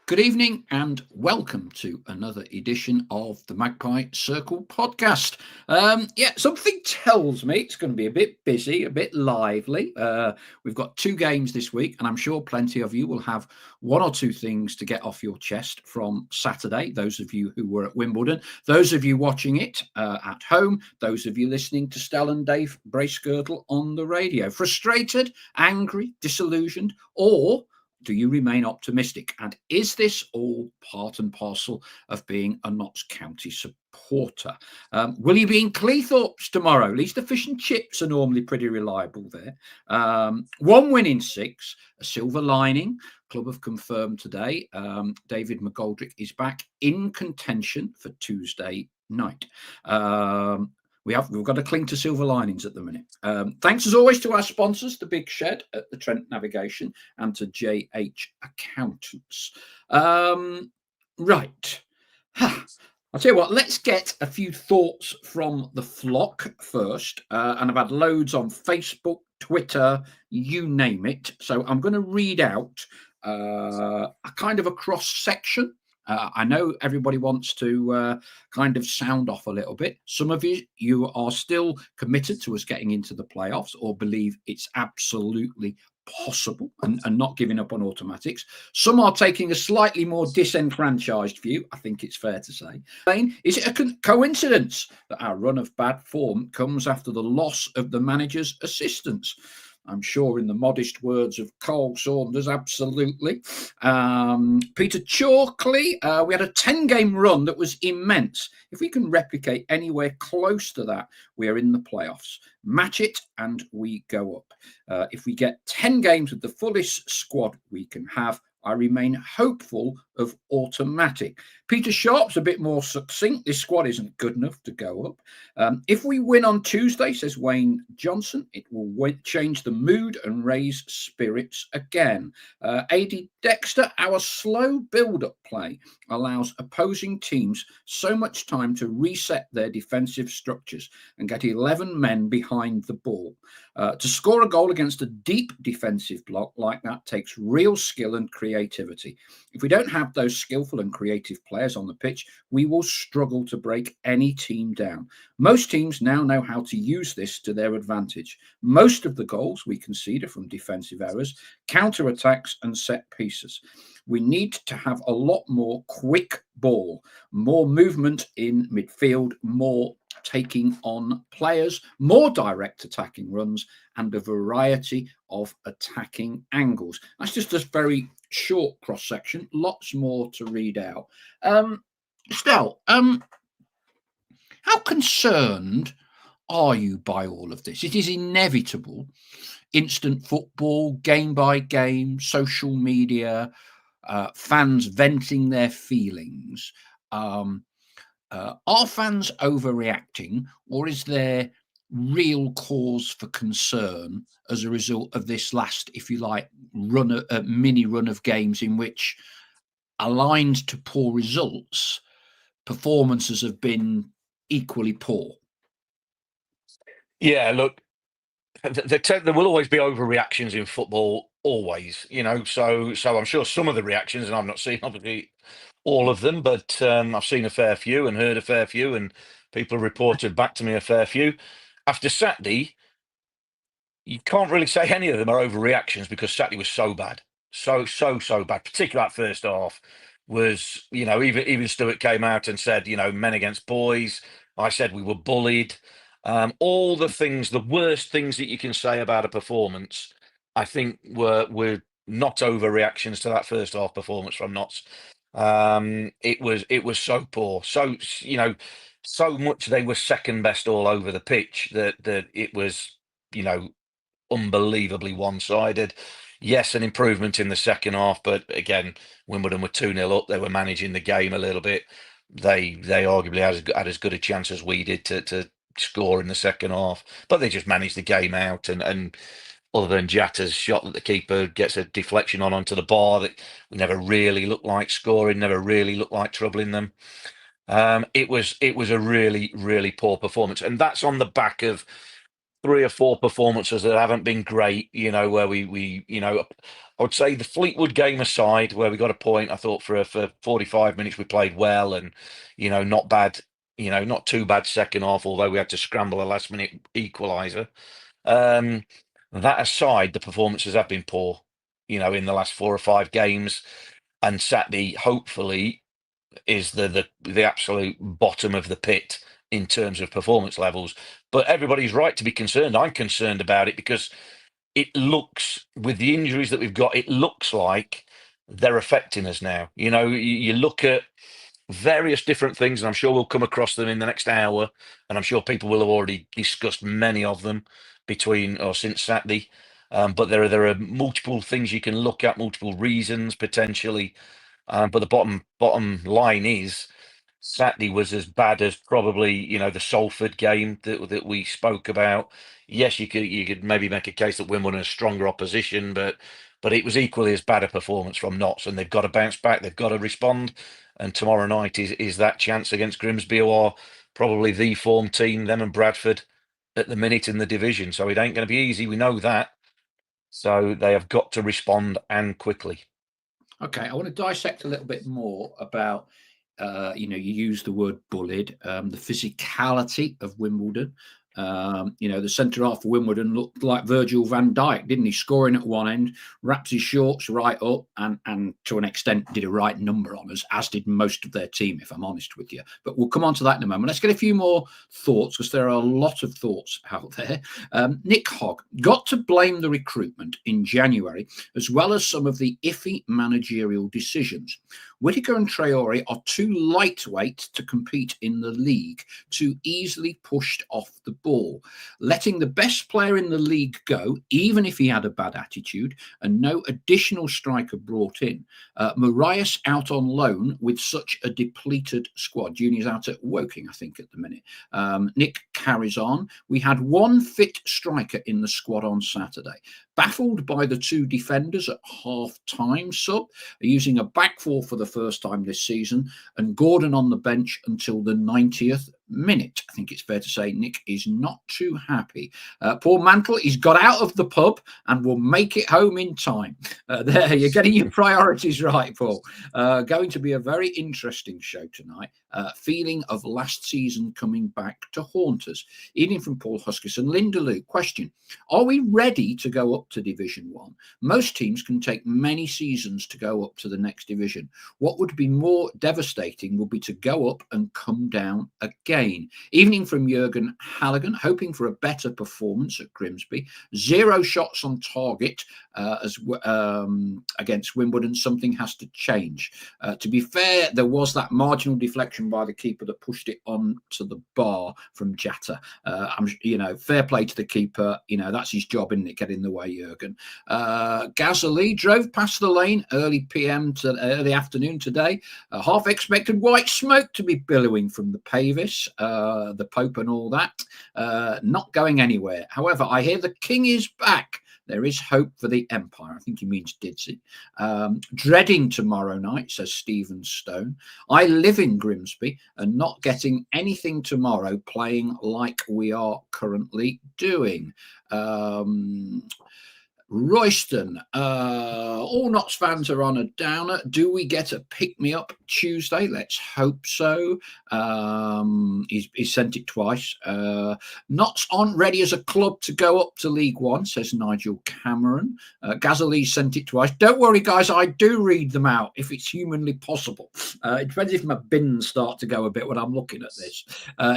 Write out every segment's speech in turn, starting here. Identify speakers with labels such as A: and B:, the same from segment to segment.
A: Good evening and welcome to another edition of the Magpie Circle podcast. Something tells me it's going to be a bit busy, a bit lively. We've got two games this week, and I'm sure plenty of you will have one or two things to get off your chest from Saturday. Those of you who were at Wimbledon, those of you watching it at home, those of you listening to Stell and Dave Bracegirdle on the radio. Frustrated, angry, disillusioned, or do you remain optimistic? And is this all part and parcel of being a Notts County supporter? Will you be in Cleethorpes tomorrow? At least the fish and chips are normally pretty reliable there. One win in six, a silver lining. Club have confirmed today. David McGoldrick is back in contention for Tuesday night. We've got to cling to silver linings at the minute. Thanks as always to our sponsors, the Big Shed at the Trent Navigation and to JH Accountants. Right. I'll tell you what, let's get a few thoughts from the flock first. And I've had loads on Facebook, Twitter, you name it. So I'm going to read out a kind of a cross section. I know everybody wants to kind of sound off a little bit. Some of you are still committed to us getting into the playoffs or believe it's absolutely possible and not giving up on automatics. Some are taking a slightly more disenfranchised view, I think it's fair to say. Is it a coincidence that our run of bad form comes after the loss of the manager's assistants? I'm sure in the modest words of Cole Saunders, absolutely. Peter Chalkley, we had a 10-game run that was immense. If we can replicate anywhere close to that, we are in the playoffs. Match it and we go up. If we get 10 games with the fullest squad we can have, I remain hopeful of automatic. Peter Sharp's a bit more succinct. This squad isn't good enough to go up. If we win on Tuesday, says Wayne Johnson, it will change the mood and raise spirits again. AD Dexter, our slow build-up play allows opposing teams so much time to reset their defensive structures and get 11 men behind the ball. To score a goal against a deep defensive block like that takes real skill and creativity. If we don't have those skillful and creative players on the pitch, we will struggle to break any team down. Most teams now know how to use this to their advantage. Most of the goals we concede are from defensive errors, counter-attacks and set pieces. We need to have a lot more quick ball, more movement in midfield, more taking on players, more direct attacking runs, and a variety of attacking angles. That's just a very short cross section. Lots more to read out. Stell, how concerned are you by all of this? It is inevitable. Instant football, game by game, social media, fans venting their feelings. Are fans overreacting, or is there real cause for concern as a result of this last, if you like, mini run of games in which, aligned to poor results, performances have been equally poor?
B: Yeah, look, there will always be overreactions in football, always, so I'm sure some of the reactions, and I've not seen obviously all of them, but I've seen a fair few and heard a fair few, and people reported back to me a fair few. After Saturday, you can't really say any of them are overreactions because Saturday was so bad. So bad, particularly that first half was, even Stewart came out and said, men against boys. I said we were bullied. All the things, the worst things that you can say about a performance, I think were not overreactions to that first half performance from Notts. It was so poor, so much they were second best all over the pitch that it was, unbelievably one-sided. Yes, an improvement in the second half, but again, Wimbledon were 2-0 up. They were managing the game a little bit. They arguably had as good a chance as we did to score in the second half, but they just managed the game out. And other than Jatta's shot that the keeper gets a deflection onto the bar, that we never really looked like scoring, never really looked like troubling them. It was a really, really poor performance, and that's on the back of 3 or 4 performances that haven't been great, where we I would say the Fleetwood game aside, where we got a point, I thought for 45 minutes we played well, and not bad, not too bad second half, although we had to scramble a last minute equaliser. Um, that aside, the performances have been poor, in the last 4 or 5 games, and Saturday hopefully is the absolute bottom of the pit in terms of performance levels. But everybody's right to be concerned. I'm concerned about it because it looks, with the injuries that we've got, it looks like they're affecting us now. You look at various different things, and I'm sure we'll come across them in the next hour, and I'm sure people will have already discussed many of them between or since Saturday. But there are multiple things you can look at, multiple reasons potentially. But the bottom line is Saturday was as bad as probably the Salford game that we spoke about. Yes, you could maybe make a case that Wimbledon is stronger opposition, but it was equally as bad a performance from Notts, and they've got to bounce back. They've got to respond, and tomorrow night is that chance against Grimsby, who are probably the form team, them and Bradford at the minute in the division. So it ain't going to be easy. We know that. So they have got to respond, and quickly.
A: Okay, I want to dissect a little bit more about, you use the word bullied, the physicality of Wimbledon. The centre half of Wimbledon looked like Virgil van Dijk, didn't he? Scoring at one end, wraps his shorts right up, and to an extent did a right number on us, as did most of their team, if I'm honest with you. But we'll come on to that in a moment. Let's get a few more thoughts, because there are a lot of thoughts out there. Nick Hogg got to blame the recruitment in January, as well as some of the iffy managerial decisions. Whittaker and Traore are too lightweight to compete in the league, too easily pushed off the ball. Letting the best player in the league go, even if he had a bad attitude, and no additional striker brought in. Marias out on loan with such a depleted squad. Junior's out at Woking, I think, at the minute. Nick carries on. We had one fit striker in the squad on Saturday. Baffled by the two defenders at half-time sub, using a back four for the first time this season, and Gordon on the bench until the 90th minute. I think it's fair to say Nick is not too happy. Paul Mantle, he's got out of the pub and will make it home in time. There, you're getting your priorities right, Paul. Going to be a very interesting show tonight. Feeling of last season coming back to haunt us. Evening from Paul Huskisson. Linda Lou, question. Are we ready to go up to Division 1? Most teams can take many seasons to go up to the next division. What would be more devastating would be to go up and come down again. Evening from Jurgen Halligan, hoping for a better performance at Grimsby. 0 shots on target against Wimbledon. Something has to change. To be fair, there was that marginal deflection by the keeper that pushed it on to the bar from Jatta. Fair play to the keeper. That's his job, isn't it? Get in the way, Jurgen. Gazali drove past the lane early PM to early afternoon today. Half expected white smoke to be billowing from the Pavis, the Pope and all that. Not going anywhere. However, I hear the king is back. There is hope for the Empire. I think he means Didsey. Dreading tomorrow night, says Stephen Stone. I live in Grimsby and not getting anything tomorrow, playing like we are currently doing. Royston, all Notts fans are on a downer. Do we get a pick-me-up Tuesday? Let's hope so. He's sent it twice. Notts aren't ready as a club to go up to League One, says Nigel Cameron. Gazali sent it twice. Don't worry, guys, I do read them out if it's humanly possible. It depends if my bins start to go a bit when I'm looking at this.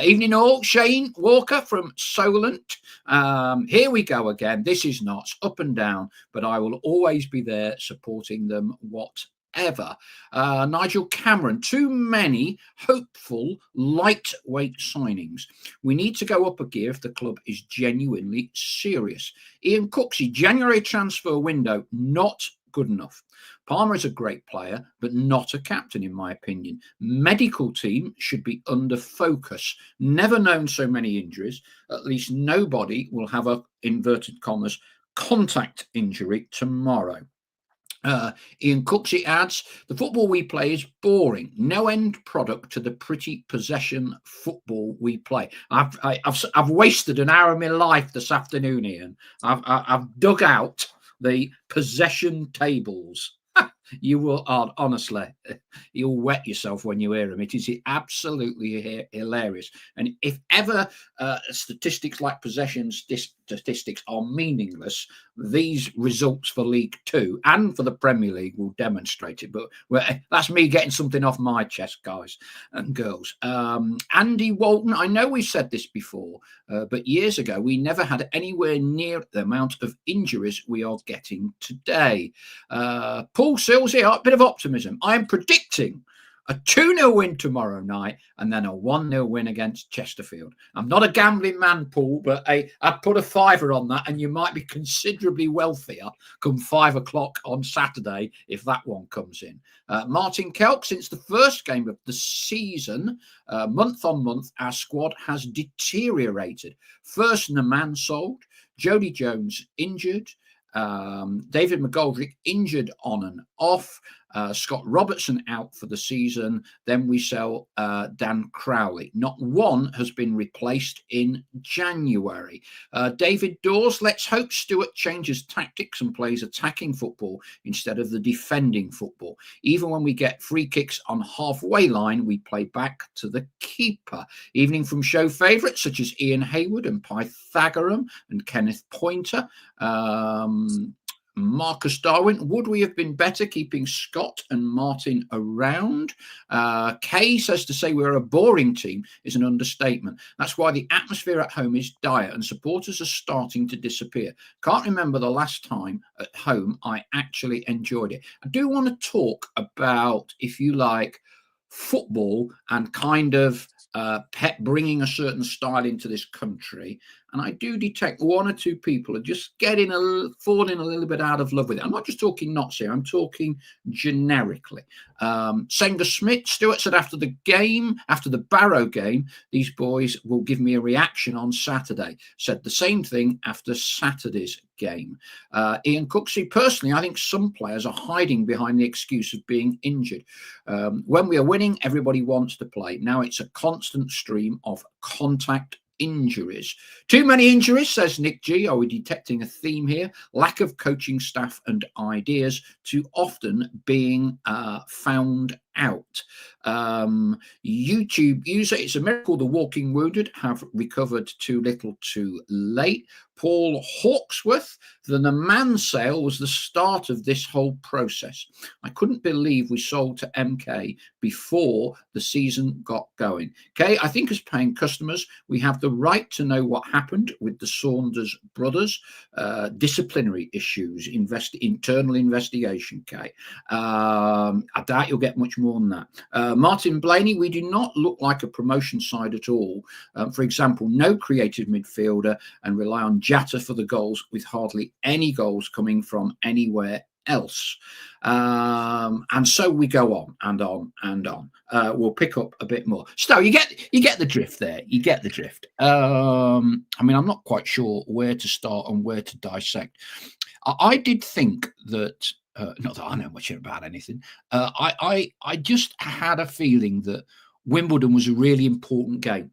A: Evening all, Shane Walker from Solent. Here we go again. This is Notts, up and down, but I will always be there supporting them whatever. Nigel Cameron, too many hopeful lightweight signings. We need to go up a gear if the club is genuinely serious. Ian Cooksey, January transfer window, not good enough. Palmer is a great player, but not a captain, in my opinion. Medical team should be under focus. Never known so many injuries. At least nobody will have a, inverted commas, contact injury tomorrow. Ian Cooksey adds, the football we play is boring. No end product to the pretty possession football we play. I've wasted an hour of my life this afternoon, Ian. I've dug out the possession tables. You will, honestly, you'll wet yourself when you hear them. It is absolutely hilarious. And if ever statistics like possession statistics are meaningless, these results for League Two and for the Premier League will demonstrate it. But that's me getting something off my chest, guys and girls. Andy Walton, I know we've said this before, but years ago, we never had anywhere near the amount of injuries we are getting today. Paul Sills here, a bit of optimism. I am predicting a 2-0 win tomorrow night and then a 1-0 win against Chesterfield. I'm not a gambling man, Paul, but I'd put a fiver on that and you might be considerably wealthier come 5 o'clock on Saturday if that one comes in. Martin Kelk, since the first game of the season, month on month, our squad has deteriorated. First, Naman sold, Jody Jones injured, David McGoldrick injured on and off, Scott Robertson out for the season. Then we sell Dan Crowley. Not one has been replaced in January. David Dawes, let's hope Stuart changes tactics and plays attacking football instead of the defending football. Even when we get free kicks on halfway line, we play back to the keeper. Evening from show favourites such as Ian Hayward and Pythagorean and Kenneth Pointer. Marcus Darwin, would we have been better keeping Scott and Martin around? Kay says to say we're a boring team is an understatement. That's why the atmosphere at home is dire and supporters are starting to disappear. Can't remember the last time at home I actually enjoyed it. I do want to talk about, if you like, football and kind of bringing a certain style into this country. And I do detect one or two people are just falling a little bit out of love with it. I'm not just talking Notts here. I'm talking generically. Senga Smith, Stuart said after the Barrow game, these boys will give me a reaction on Saturday. Said the same thing after Saturday's game. Ian Cooksey, personally, I think some players are hiding behind the excuse of being injured. When we are winning, everybody wants to play. Now it's a constant stream of contact injuries. Too many injuries, says Nick G. Are we detecting a theme here? Lack of coaching staff and ideas too often being found out. YouTube user, it's a miracle the walking wounded have recovered too little too late. Paul Hawksworth, the Naman sale was the start of this whole process. I couldn't believe we sold to MK before the season got going. Okay, I think as paying customers, we have the right to know what happened with the Saunders brothers, disciplinary issues, internal investigation. Okay, I doubt you'll get much more than that. Martin Blaney, we do not look like a promotion side at all. For example, no creative midfielder and rely on Jatta for the goals with hardly any goals coming from anywhere else. And so we go on and on and on. We'll pick up a bit more. So you get the drift there. You get the drift. I mean, I'm not quite sure where to start and where to dissect. I did think that not that I know much about anything. I just had a feeling that Wimbledon was a really important game.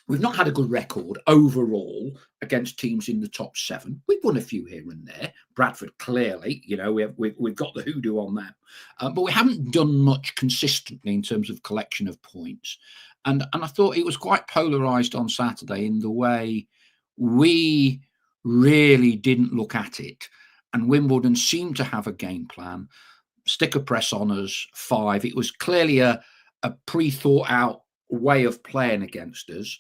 A: We've not had a good record overall against teams in the top 7. We've won a few here and there. Bradford, clearly, we've got the hoodoo on them, but we haven't done much consistently in terms of collection of points. And I thought it was quite polarised on Saturday in the way we really didn't look at it. And Wimbledon seemed to have a game plan, sticker press on us 5. It was clearly a pre-thought out way of playing against us.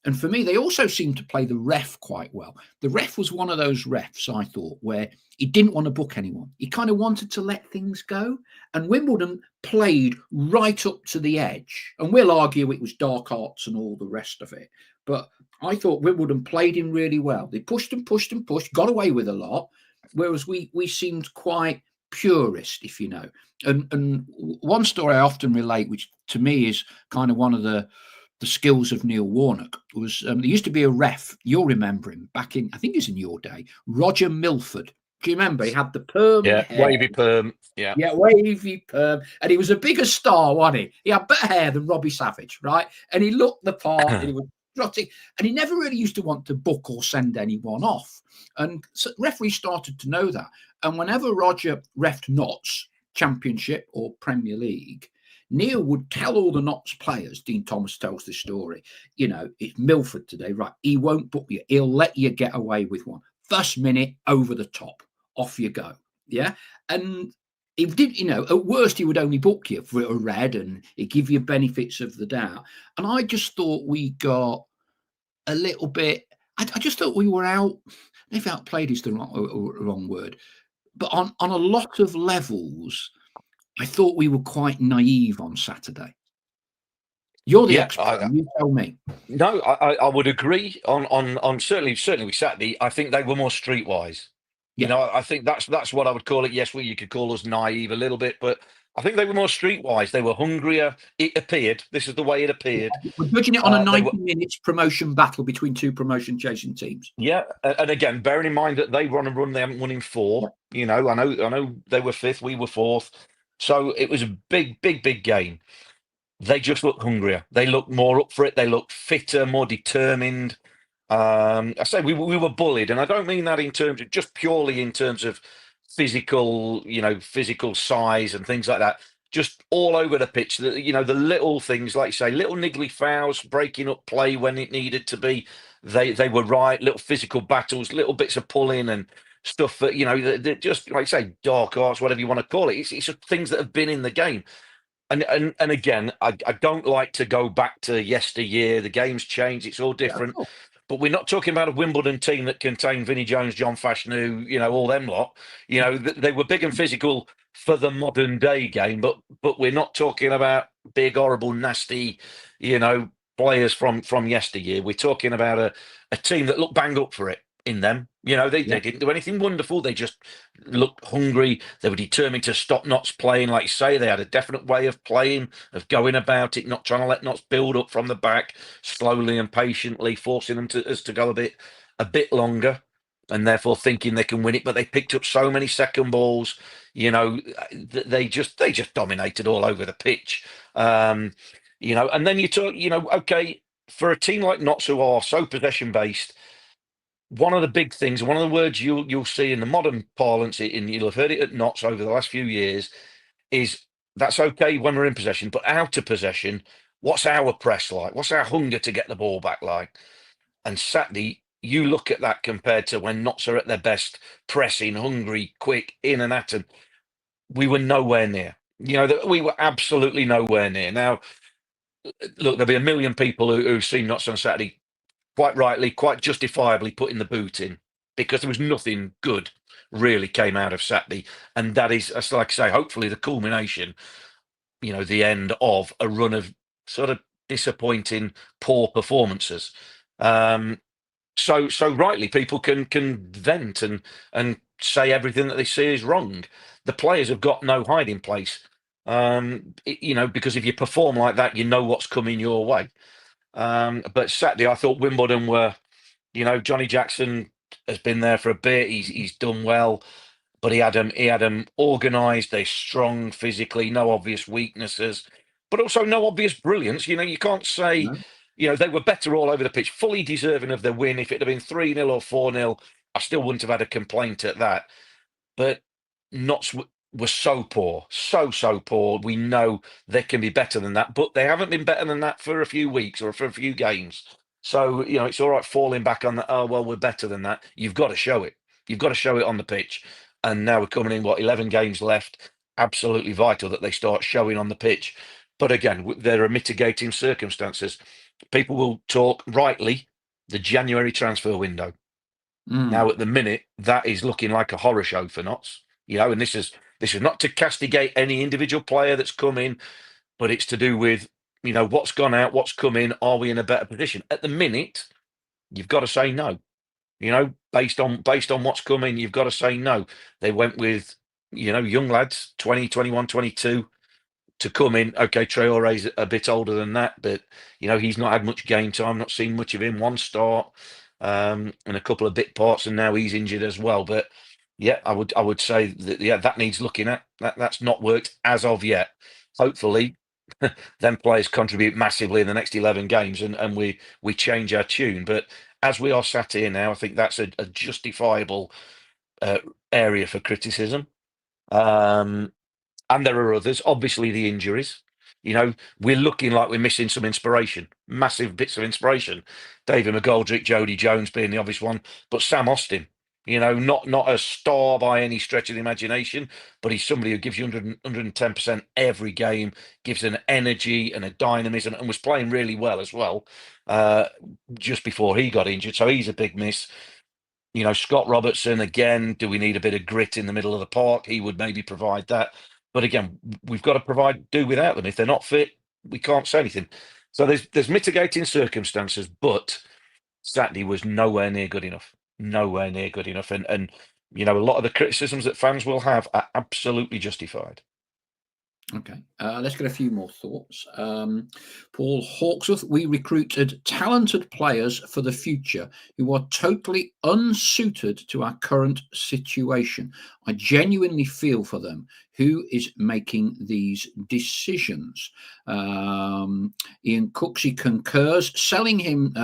A: And for me, they also seemed to play the ref quite well. The ref was one of those refs, I thought, where he didn't want to book anyone. He kind of wanted to let things go. And Wimbledon played right up to the edge. And we'll argue it was dark arts and all the rest of it. But I thought Wimbledon played him really well. They pushed and pushed and pushed, got away with a lot, whereas we seemed quite purist, if you know. And one story I often relate, which to me is kind of one of the skills of Neil Warnock, was there used to be a ref, you'll remember him, back in, I think it was in your day, Roger Milford. Do you remember? He had the perm
B: hair. Wavy perm. Yeah,
A: wavy perm. And he was a bigger star, wasn't he? He had better hair than Robbie Savage, right? And he looked the part. And he was trotting, and he never really used to want to book or send anyone off. And so referees started to know that. And whenever Roger refed Notts, Championship or Premier League, Neil would tell all the Notts players, Dean Thomas tells the story, it's Milford today, right? He won't book you. He'll let you get away with one. First minute, over the top, off you go. Yeah. And he did, at worst, he would only book you for a red and he'd give you benefits of the doubt. And I just thought we got a little bit, I just thought we were out, if outplayed is the wrong word, but on a lot of levels, I thought we were quite naive on Saturday. You're the expert. You tell me.
B: No, I would agree on certainly with Saturday. I think they were more streetwise.
A: Yeah.
B: I think that's what I would call it. Yes, you could call us naive a little bit, but I think they were more streetwise. They were hungrier. It appeared. This is the way it appeared.
A: We're judging it on a 90 minutes promotion battle between two promotion chasing teams.
B: Yeah, and again, bearing in mind that they were on a run, they haven't won in 4. I know they were 5th, we were 4th, so it was a big game. They just looked hungrier. They looked more up for it. They looked fitter, more determined. I say we were bullied, and I don't mean that in terms of just purely in terms of physical, physical size and things like that. Just all over the pitch, the little things, like you say, little niggly fouls, breaking up play when it needed to be. They were right. Little physical battles, little bits of pulling and stuff that they're just like you say, dark arts, whatever you want to call it. It's just things that have been in the game. And again, I don't like to go back to yesteryear. The game's changed; it's all different. Yeah. But we're not talking about a Wimbledon team that contained Vinnie Jones, John Fashanu, all them lot. They were big and physical for the modern day game, but we're not talking about big, horrible, nasty, players from yesteryear. We're talking about a team that looked bang up for it in them. They didn't do anything wonderful. They just looked hungry. They were determined to stop Notts playing. Like you say, they had a definite way of playing, of going about it, not trying to let Notts build up from the back, slowly and patiently, forcing them to go a bit longer, and therefore thinking they can win it. But they picked up so many second balls. They just dominated all over the pitch. And then you talk, okay, for a team like Notts who are so possession based. One of the big things, one of the words you'll see in the modern parlance, you'll have heard it at Notts over the last few years, is that's okay when we're in possession, but out of possession, what's our press like? What's our hunger to get the ball back like? And Saturday, you look at that compared to when Notts are at their best, pressing, hungry, quick, in and at them. We were nowhere near. We were absolutely nowhere near. Now, look, there'll be a million people who've seen Notts on Saturday, quite rightly, quite justifiably putting the boot in, because there was nothing good really came out of Saturday. And that is, like I say, hopefully the culmination, the end of a run of sort of disappointing, poor performances. So rightly, people can vent and say everything that they see is wrong. The players have got no hiding place, because if you perform like that, you know what's coming your way. But Saturday, I thought Wimbledon were, Johnny Jackson has been there for a bit. He's done well, but he had them organised. They're strong physically, no obvious weaknesses, but also no obvious brilliance. You can't say, they were better all over the pitch, fully deserving of the win. If it had been 3-0 or 4-0, I still wouldn't have had a complaint at that. But Notts were so poor, so poor. We know they can be better than that, but they haven't been better than that for a few weeks or for a few games. So, it's all right falling back on that. Oh, well, we're better than that. You've got to show it. You've got to show it on the pitch. And now we're coming in, 11 games left. Absolutely vital that they start showing on the pitch. But again, there are mitigating circumstances. People will talk rightly the January transfer window. Now, at the minute, that is looking like a horror show for Notts. And this is not to castigate any individual player that's come in, but it's to do with, what's gone out, what's come in. Are we in a better position? At the minute, you've got to say no. Based on what's coming, you've got to say no. They went with, young lads, 20, 21, 22, to come in. Okay, Traore's a bit older than that, but, he's not had much game time, not seen much of him. One start and a couple of bit parts, and now he's injured as well. But yeah, I would say that that needs looking at. That's not worked as of yet. Hopefully, then players contribute massively in the next 11 games, and we change our tune. But as we are sat here now, I think that's a justifiable area for criticism. And there are others. Obviously, the injuries. We're looking like we're missing some inspiration, massive bits of inspiration. David McGoldrick, Jody Jones being the obvious one, but Sam Austin. Not a star by any stretch of the imagination, but he's somebody who gives you 110% every game, gives an energy and a dynamism, and was playing really well as well just before he got injured. So he's a big miss. Scott Robertson, again, do we need a bit of grit in the middle of the park? He would maybe provide that. But again, we've got to do without them. If they're not fit, we can't say anything. So there's mitigating circumstances, but Saturday was nowhere near good enough. Nowhere near good enough. And a lot of the criticisms that fans will have are absolutely justified.
A: Okay, let's get a few more thoughts. Paul Hawksworth, we recruited talented players for the future who are totally unsuited to our current situation. I genuinely feel for them. Who is making these decisions? Ian Cooksey concurs. Selling him,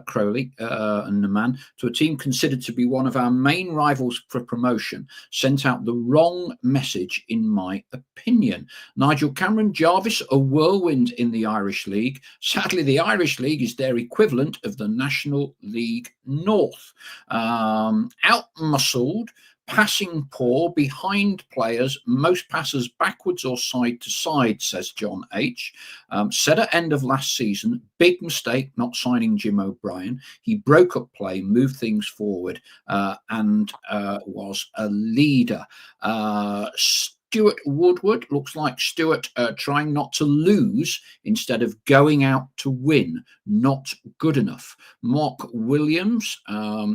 A: Crowley and Naman, to a team considered to be one of our main rivals for promotion sent out the wrong message, in my opinion. Nigel Cameron, Jarvis, a whirlwind in the Irish League. Sadly, the Irish League is their equivalent of the National League North. Outmuscled, passing poor, behind players, most passes backwards or side to side, says John H. Said at end of last season, big mistake not signing Jim O'Brien. He broke up play, moved things forward, and was a leader. Stuart Woodward, looks like Stuart trying not to lose instead of going out to win. Not good enough. Mark Williams,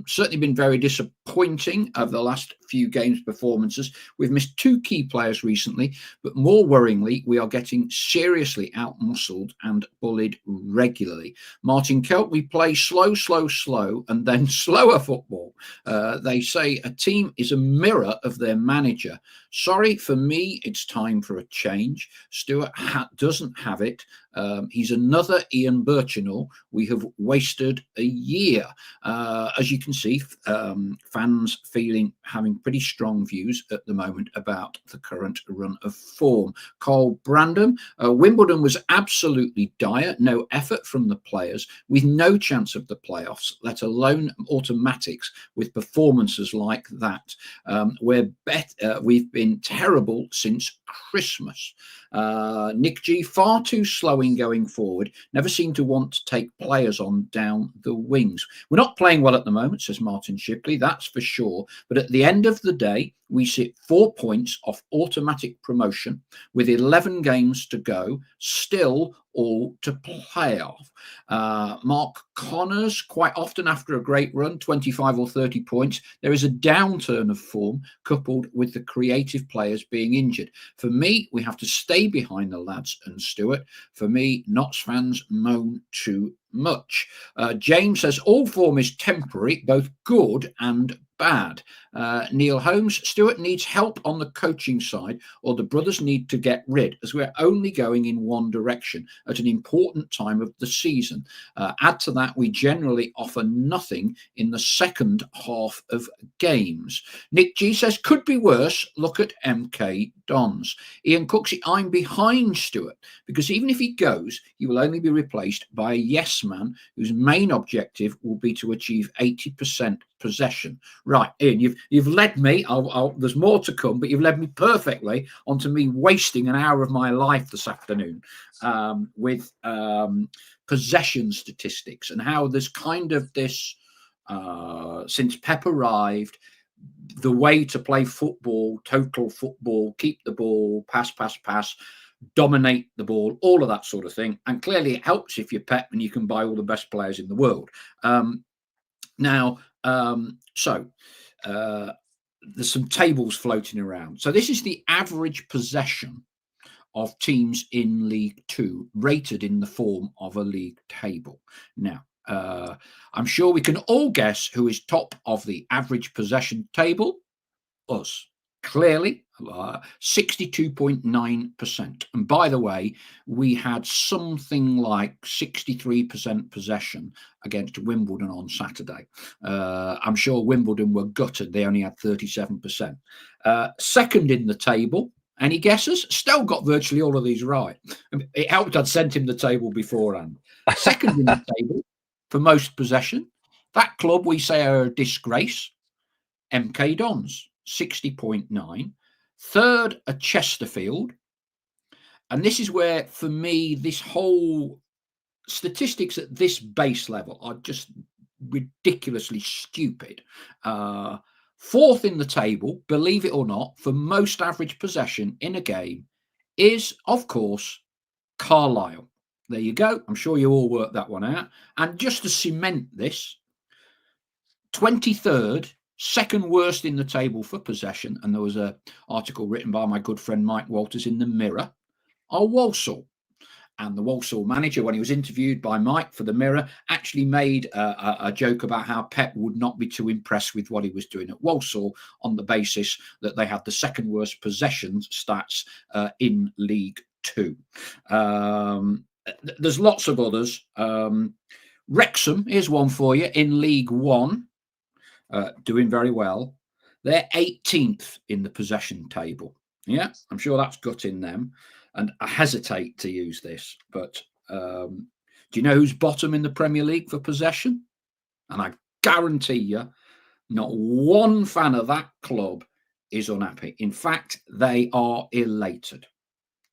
A: certainly been very disappointing over the last few games performances. We've missed 2 key players recently, but more worryingly, we are getting seriously outmuscled and bullied regularly. Martin Kelt, we play slow, and then slower football. They say a team is a mirror of their manager. Sorry, for me, it's time for a change. Stuart doesn't have it. He's another Ian Birchinall. We have wasted a year. As you can see, fans having pretty strong views at the moment about the current run of form. Carl Brandon, Wimbledon was absolutely dire. No effort from the players, with no chance of the playoffs, let alone automatics with performances like that. We've been terrible since Christmas. Nick G, far too slow in going forward, never seem to want to take players on down the wings. We're not playing well at the moment, says Martin Shipley, that's for sure, but at the end of the day, we sit 4 points off automatic promotion with 11 games to go, still all to play off. Mark Connors, quite often after a great run, 25 or 30 points, there is a downturn of form coupled with the creative players being injured. For me, we have to stay behind the lads and Stuart. For me, Notts fans moan too much. James says all form is temporary, both good and bad. Neil Holmes, Stuart needs help on the coaching side, or the brothers need to get rid, as we're only going in one direction at an important time of the season. Add to that, we generally offer nothing in the second half of games. Nick G says, could be worse. Look at MK Dons. Ian Cooksey, I'm behind Stuart, because even if he goes, he will only be replaced by a yes man whose main objective will be to achieve 80% possession. Right, Ian, you've led me. There's more to come, but you've led me perfectly onto me wasting an hour of my life this afternoon with possession statistics and how there's kind of this, since Pep arrived, the way to play football, total football, keep the ball, pass, dominate the ball, all of that sort of thing. And clearly it helps if you're Pep and you can buy all the best players in the world. There's some tables floating around. So this is the average possession of teams in League Two, rated in the form of a league table. Now, I'm sure we can all guess who is top of the average possession table. Us. Clearly, 62.9%. And by the way, we had something like 63% possession against Wimbledon on Saturday. I'm sure Wimbledon were gutted. They only had 37%. Second in the table. Any guesses? Stell got virtually all of these right. It helped I'd sent him the table beforehand. Second in the table for most possession. That club we say are a disgrace. MK Dons, 60.9. Third, a Chesterfield. And this is where, for me, this whole statistics at this base level are just ridiculously stupid. Fourth in the table, believe it or not, for most average possession in a game is, of course, Carlisle. There you go. I'm sure you all worked that one out. And just to cement this, 23rd, second worst in the table for possession, and there was an article written by my good friend Mike Walters in the Mirror, are Walsall. And the Walsall manager, when he was interviewed by Mike for the Mirror, actually made a joke about how Pep would not be too impressed with what he was doing at Walsall on the basis that they had the second worst possession stats in League Two. There's lots of others. Wrexham, here's one for you, in League One, doing very well. They're 18th in the possession table. Yeah, I'm sure that's gutting them. And I hesitate to use this, but do you know who's bottom in the Premier League for possession? And I guarantee you, not one fan of that club is unhappy. In fact, they are elated.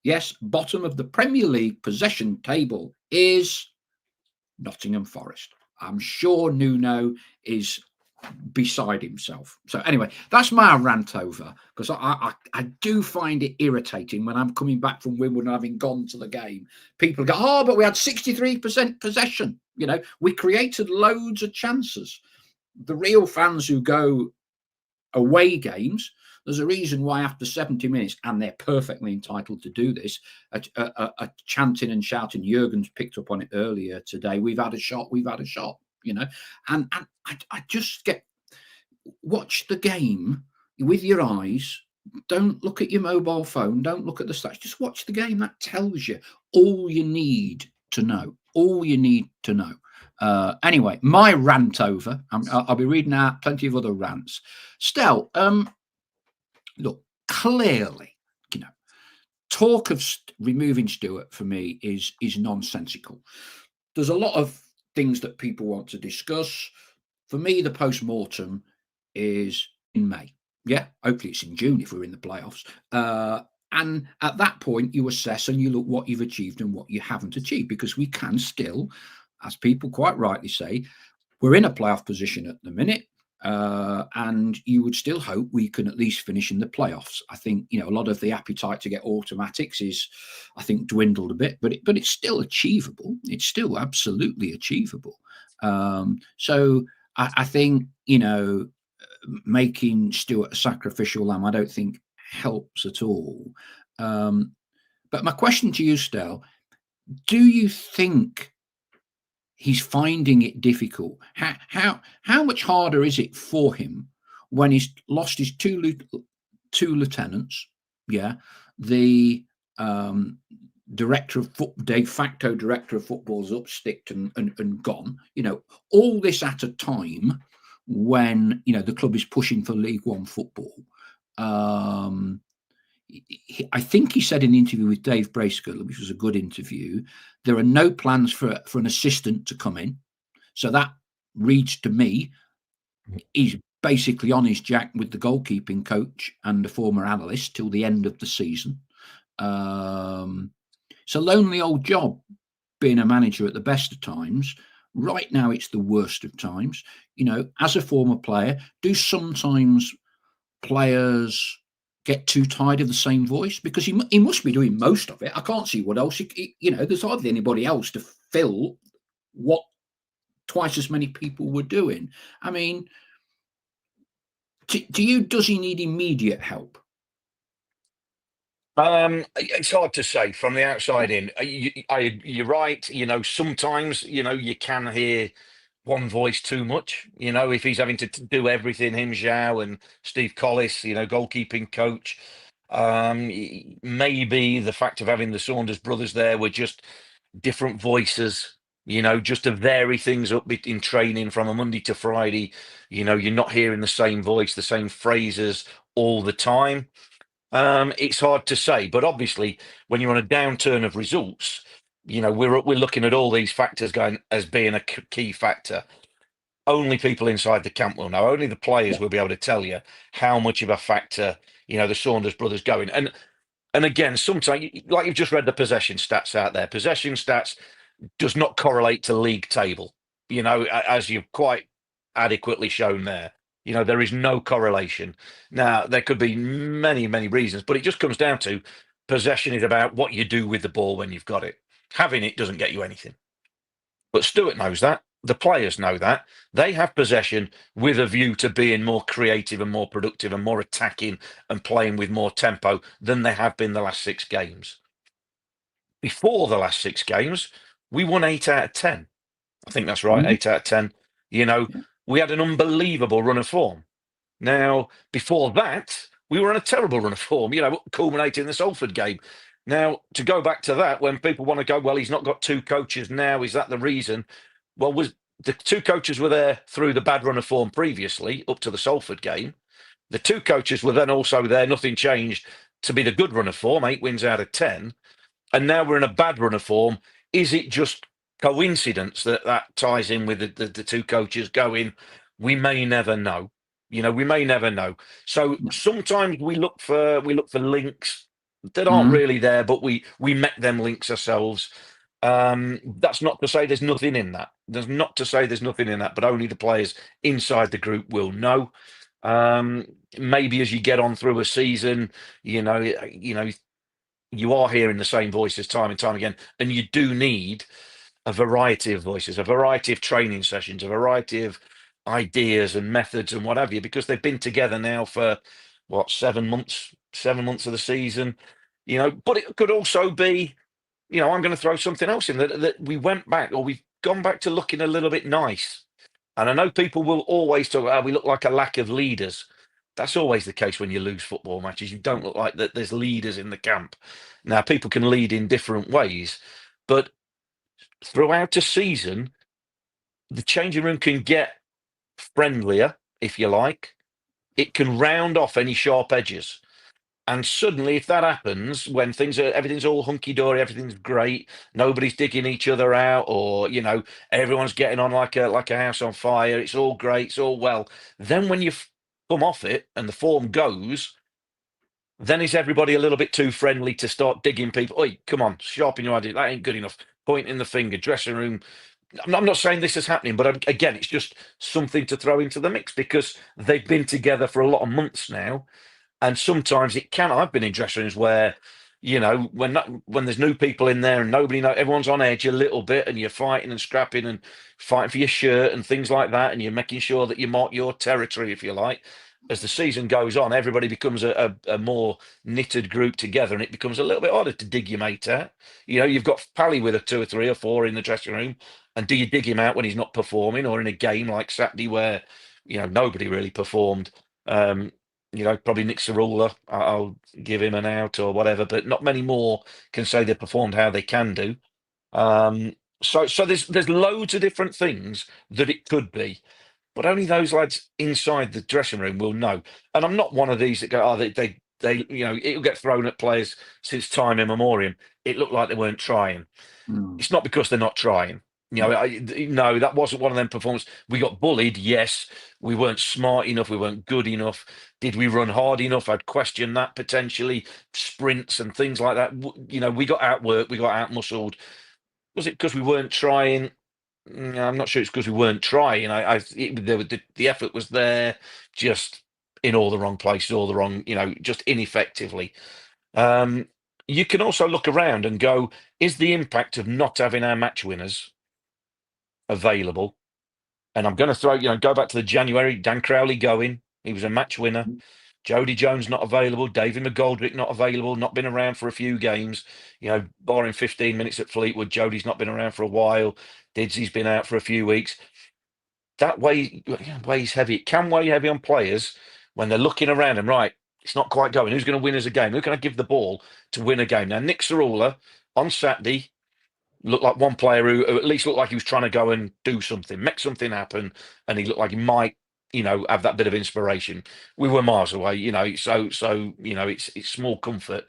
A: Yes, bottom of the Premier League possession table is Nottingham Forest. I'm sure Nuno is beside himself. So anyway, that's my rant over, because I do find it irritating when I'm coming back from Wimbledon having gone to the game. People go, oh, but we had 63% possession. You know, we created loads of chances. The real fans who go away games, there's a reason why after 70 minutes, and they're perfectly entitled to do this, a chanting and shouting. Jurgen's picked up on it earlier today. We've had a shot. We've had a shot. You know, and I just watch the game with your eyes. Don't look at your mobile phone. Don't look at the stats. Just watch the game. That tells you all you need to know. All you need to know. Anyway, my rant over. I'll be reading out plenty of other rants. Stell, look, clearly, you know, talk of removing Stewart for me is nonsensical. There's a lot of things that people want to discuss. For me, the post-mortem is in May. Yeah, hopefully it's in June if we're in the playoffs. And at that point, you assess and you look what you've achieved and what you haven't achieved, because we can still, as people quite rightly say, we're in a playoff position at the minute. And you would still hope we can at least finish in the playoffs. I think, you know, a lot of the appetite to get automatics is, I think, dwindled a bit, but it's still achievable. It's still absolutely achievable. So I think, you know, making Stewart a sacrificial lamb, I don't think helps at all. But my question to you, Stell, do you think he's finding it difficult? How much harder is it for him when he's lost his two lieutenants? Yeah, the de facto director of football's up, sticked and gone. You know, all this at a time when, you know, the club is pushing for League One football. I think he said in the interview with Dave Bracegirdle, which was a good interview, there are no plans for an assistant to come in. So that reads to me, he's basically on his jack with the goalkeeping coach and the former analyst till the end of the season. It's a lonely old job being a manager at the best of times. Right now, it's the worst of times. You know, as a former player, do sometimes players get too tired of the same voice? Because he must be doing most of it. I can't see what else. You know, there's hardly anybody else to fill what twice as many people were doing. I mean, does he need immediate help?
B: It's hard to say from the outside in. You're right. You know, sometimes, you know, you can hear one voice too much. You know, if he's having to do everything, him, Zhao and Steve Collis, you know, goalkeeping coach. Maybe the fact of having the Saunders brothers there were just different voices, just to vary things up in training from a Monday to Friday. You're not hearing the same voice, the same phrases all the time. It's hard to say, but obviously, when you're on a downturn of results, we're looking at all these factors going as being a key factor. Only people inside the camp will know. Only the players will be able to tell you how much of a factor the Saunders brothers going. And again, sometimes, like you've just read the possession stats out there, possession stats does not correlate to league table. As you've quite adequately shown there. There is no correlation. Now, there could be many, many reasons, but it just comes down to possession is about what you do with the ball when you've got it. Having it doesn't get you anything. But Stuart knows that. The players know that. They have possession with a view to being more creative and more productive and more attacking and playing with more tempo than they have been the last 6 games. Before the last 6 games, we won 8 out of 10. I think that's right, 8 out of 10. We had an unbelievable run of form. Now, before that, we were on a terrible run of form, culminating in the Salford game. Now, to go back to that, when people want to go, well, he's not got 2 coaches now, is that the reason? Well, the 2 coaches were there through the bad run of form previously, up to the Salford game. The 2 coaches were then also there, nothing changed, to be the good run of form, 8 wins out of 10. And now we're in a bad run of form. Is it just coincidence that ties in with the 2 coaches going? We may never know. We may never know. So sometimes we look for links that aren't really there, but we met them links ourselves. That's not to say there's nothing in that. There's not to say there's nothing in that, but only the players inside the group will know. Maybe as you get on through a season, you are hearing the same voices time and time again, and you do need a variety of voices, a variety of training sessions, a variety of ideas and methods and what have you, because they've been together now for 7 months of the season, but it could also be, I'm going to throw something else in that we went back, or we've gone back to looking a little bit nice. And I know people will always talk about, we look like a lack of leaders. That's always the case when you lose football matches. You don't look like that there's leaders in the camp. Now, people can lead in different ways, but throughout a season, the changing room can get friendlier, if you like. It can round off any sharp edges. And suddenly, if that happens, when everything's all hunky-dory, everything's great, nobody's digging each other out, or, everyone's getting on like a house on fire, it's all great, it's all well. Then when you come off it and the form goes, then is everybody a little bit too friendly to start digging people? Oi, come on, sharpen your idea. That ain't good enough. Pointing the finger, dressing room. I'm not saying this is happening, but again, it's just something to throw into the mix because they've been together for a lot of months now. And sometimes I've been in dressing rooms where, when there's new people in there and nobody knows, everyone's on edge a little bit and you're fighting and scrapping and fighting for your shirt and things like that. And you're making sure that you mark your territory, if you like. As the season goes on, everybody becomes a more knitted group together and it becomes a little bit harder to dig your mate out. You've got Pally with a 2 or 3 or 4 in the dressing room. And do you dig him out when he's not performing, or in a game like Saturday where, nobody really performed? Probably Nick Cerula, I'll give him an out or whatever, but not many more can say they performed how they can do. So there's loads of different things that it could be, but only those lads inside the dressing room will know. And I'm not one of these that go, oh, they it'll get thrown at players since time immemorial. It looked like they weren't trying. It's not because they're not trying. No, that wasn't one of them performances. We got bullied, yes. We weren't smart enough. We weren't good enough. Did we run hard enough? I'd question that potentially. Sprints and things like that. We got outworked. We got outmuscled. Was it because we weren't trying? No, I'm not sure it's because we weren't trying. The effort was there, just in all the wrong places, all the wrong, just ineffectively. You can also look around and go, is the impact of not having our match winners available? And I'm going to go back to the January. Dan Crowley going. He was a match winner. Jody Jones not available. David McGoldrick not available. Not been around for a few games. Barring 15 minutes at Fleetwood, Jody's not been around for a while. Didsy's been out for a few weeks. That weighs heavy. It can weigh heavy on players when they're looking around and right. It's not quite going. Who's going to win us a game? Who can I give the ball to win a game? Now, Nick Cerula on Saturday looked like one player who at least looked like he was trying to go and do something, make something happen, and he looked like he might, have that bit of inspiration. We were miles away, so it's small comfort.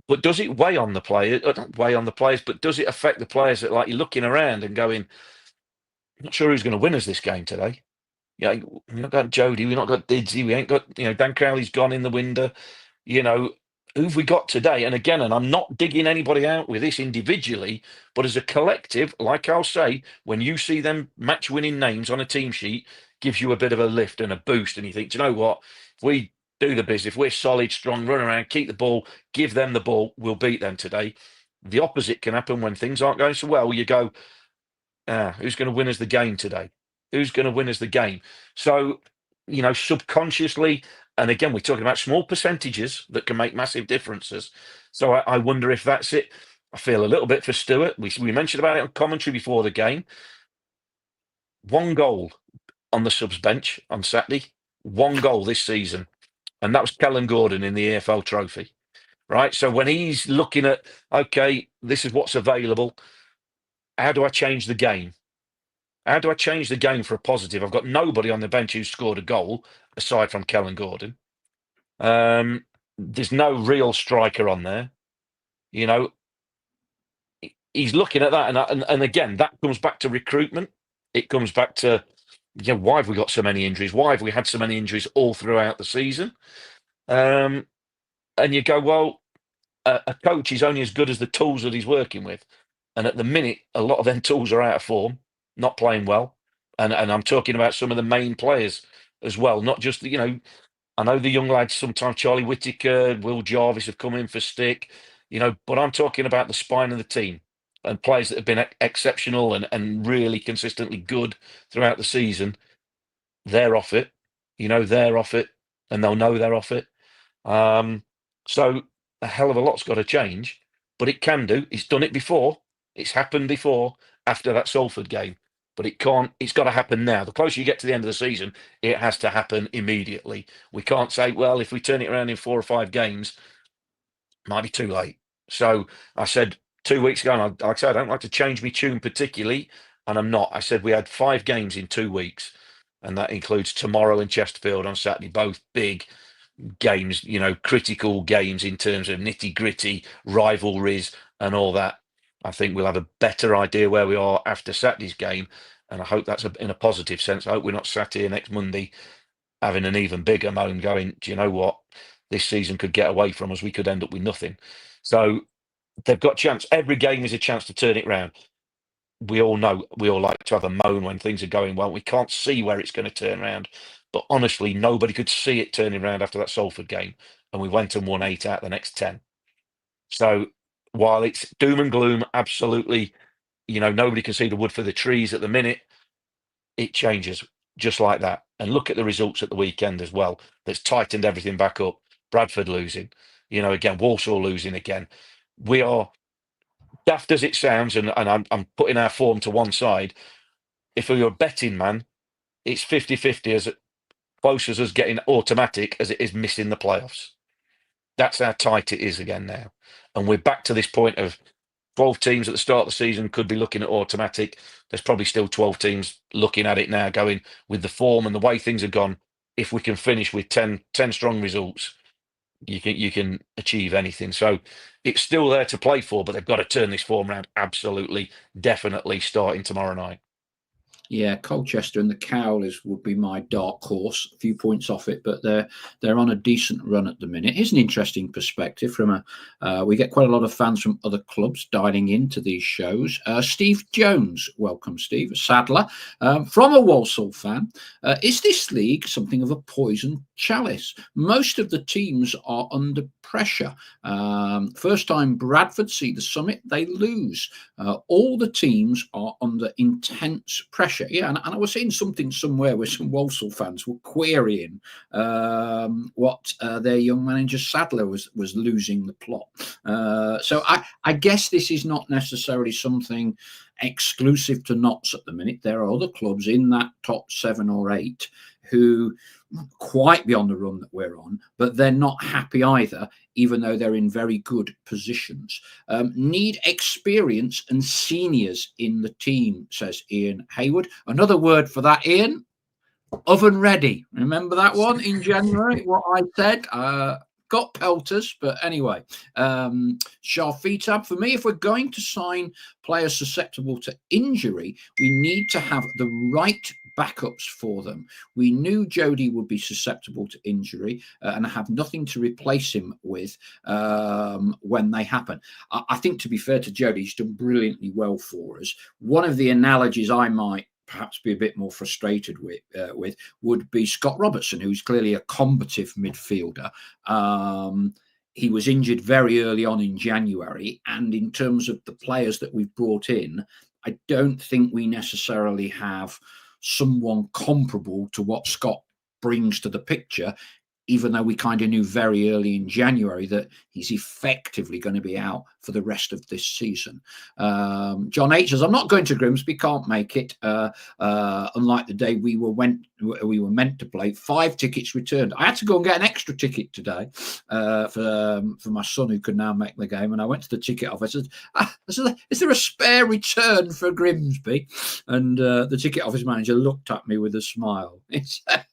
B: But does it weigh on the players? Not weigh on the players, but does it affect the players that like you're looking around and going, I'm not sure who's going to win us this game today? Yeah, we've not got Jody, we've not got Didsy, we ain't got, Dan Crowley's gone in the window. Who've we got today? And again, and I'm not digging anybody out with this individually, but as a collective, like I'll say, when you see them match winning names on a team sheet, gives you a bit of a lift and a boost. And you think, do you know what? If we do the business, if we're solid, strong, run around, keep the ball, give them the ball, we'll beat them today. The opposite can happen when things aren't going so well. You go, who's going to win us the game today? Who's going to win us the game? So, subconsciously, and again, we're talking about small percentages that can make massive differences. So I wonder if that's it. I feel a little bit for Stuart. We mentioned about it on commentary before the game. 1 goal on the subs bench on Saturday. 1 goal this season. And that was Kellen Gordon in the EFL Trophy. Right? So when he's looking at, okay, this is what's available, how do I change the game? How do I change the game for a positive? I've got nobody on the bench who's scored a goal aside from Kellen Gordon. There's no real striker on there. He's looking at that, and again, that comes back to recruitment. It comes back to, why have we got so many injuries? Why have we had so many injuries all throughout the season? And you go, well, a coach is only as good as the tools that he's working with. And at the minute, a lot of them tools are out of form, not playing well. And I'm talking about some of the main players as well, not just, I know the young lads, sometimes Charlie Whittaker, Will Jarvis have come in for stick, but I'm talking about the spine of the team and players that have been exceptional and really consistently good throughout the season. They're off it, they're off it, and they'll know they're off it. So a hell of a lot's got to change, but it can do. It's done it before. It's happened before after that Salford game, but it can't. It's got to happen now. The closer you get to the end of the season, it has to happen immediately. We can't say, well, if we turn it around in 4 or 5 games, it might be too late. So I said 2 weeks ago, and like I said, I don't like to change my tune particularly, and I'm not. I said we had 5 games in 2 weeks, and that includes tomorrow and Chesterfield on Saturday, both big games, critical games in terms of nitty gritty rivalries and all that. I think we'll have a better idea where we are after Saturday's game, and I hope that's in a positive sense. I hope we're not sat here next Monday having an even bigger moan going, do you know what? This season could get away from us. We could end up with nothing. So they've got chance. Every game is a chance to turn it round. We all know we all like to have a moan when things are going well. We can't see where it's going to turn around. But honestly, nobody could see it turning around after that Salford game. And we went and won 8 out of the next 10. So while it's doom and gloom, absolutely, nobody can see the wood for the trees at the minute, it changes just like that. And look at the results at the weekend as well. That's tightened everything back up. Bradford losing, again, Walsall losing again. We are, daft as it sounds, and I'm putting our form to one side. If you're a betting man, it's 50-50 as close as us getting automatic as it is missing the playoffs. That's how tight it is again now. And we're back to this point of 12 teams at the start of the season could be looking at automatic. There's probably still 12 teams looking at it now, going with the form and the way things have gone. If we can finish with 10 strong results, you can achieve anything. So it's still there to play for, but they've got to turn this form around absolutely, definitely starting tomorrow night.
A: Yeah, Colchester and the Cowleys would be my dark horse. A few points off it, but they're on a decent run at the minute. Here's an interesting perspective from we get quite a lot of fans from other clubs dialing into these shows. Steve Jones, welcome, Steve Sadler, from a Walsall fan. Is this league something of a poison chalice? Most of the teams are under pressure. First time Bradford see the summit, they lose. All the teams are under intense pressure. Yeah, and I was seeing something somewhere where some Walsall fans were querying what their young manager Sadler was losing the plot. So I guess this is not necessarily something exclusive to Notts at the minute. There are other clubs in that top 7 or 8 who not quite be on the run that we're on, but they're not happy either, even though they're in very good positions. Need experience and seniors in the team, says Ian Hayward. Another word for that, Ian: oven ready. Remember that one in January? What I said? Got pelters, but anyway. Sharfitab, for me, if we're going to sign players susceptible to injury, we need to have the right backups for them. We knew Jody would be susceptible to injury and have nothing to replace him with when they happen. I think, to be fair to Jody, he's done brilliantly well for us. One of the analogies I might perhaps be a bit more frustrated with would be Scott Robertson, who's clearly a combative midfielder. He was injured very early on in January, and in terms of the players that we've brought in, I don't think we necessarily have someone comparable to what Scott brings to the picture, even though we kind of knew very early in January that he's effectively going to be out for the rest of this season. John H says, I'm not going to Grimsby, can't make it. Unlike the day we were meant to play, 5 tickets returned. I had to go and get an extra ticket today for my son, who could now make the game. And I went to the ticket office and I said, is there a spare return for Grimsby? And the ticket office manager looked at me with a smile. He said,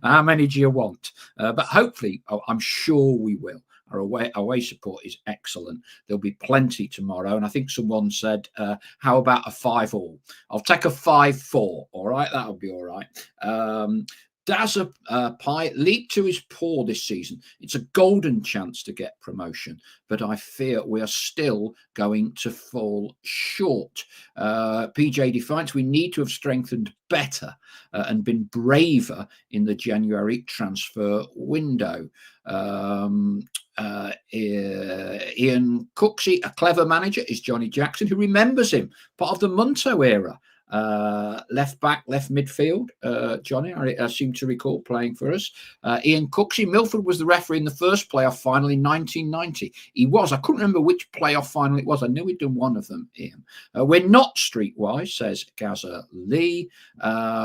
A: how many do you want? But hopefully, I'm sure we will. Our away support is excellent. There'll be plenty tomorrow. And I think someone said, how about a 5-all? I'll take a 5-4. All right, that'll be all right. Dazza Pie, League 2 is poor this season. It's a golden chance to get promotion, but I fear we are still going to fall short. PJ Defiance, we need to have strengthened better and been braver in the January transfer window. Ian Cooksey, a clever manager, is Johnny Jackson, who remembers him, part of the Munto era. Left back, left midfield. Johnny, I seem to recall playing for us. Ian Cooksey, Milford was the referee in the first playoff final in 1990. He was. I couldn't remember which playoff final it was. I knew he'd done one of them, Ian. We're not streetwise, says Gaza Lee.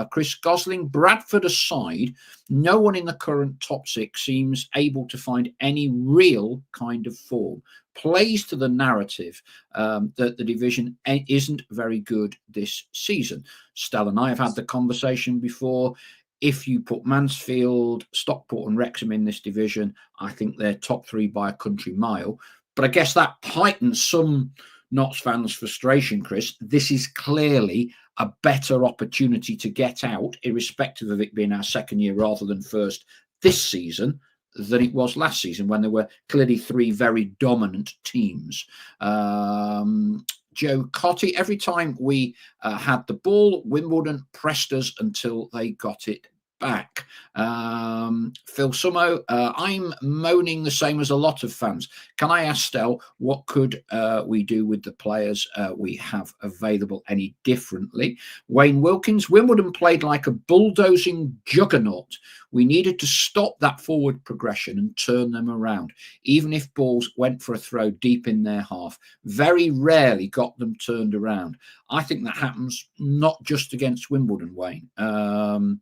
A: Chris Gosling, Bradford aside, no one in the current top 6 seems able to find any real kind of form. Plays to the narrative that the division isn't very good this season. Stallard and I have had the conversation before. If you put Mansfield, Stockport and Wrexham in this division, I think they're top 3 by a country mile. But I guess that heightens some Notts fans' frustration, Chris. This is clearly a better opportunity to get out, irrespective of it being our second year rather than first this season, than it was last season, when there were clearly 3 very dominant teams. Joe Cotty, every time we had the ball, Wimbledon pressed us until they got it back. Phil Summo, I'm moaning the same as a lot of fans. Can I ask Stel, what could we do with the players we have available any differently? Wayne Wilkins, Wimbledon played like a bulldozing juggernaut. We needed to stop that forward progression and turn them around, even if balls went for a throw deep in their half. Very rarely got them turned around. I think that happens not just against Wimbledon, Wayne. What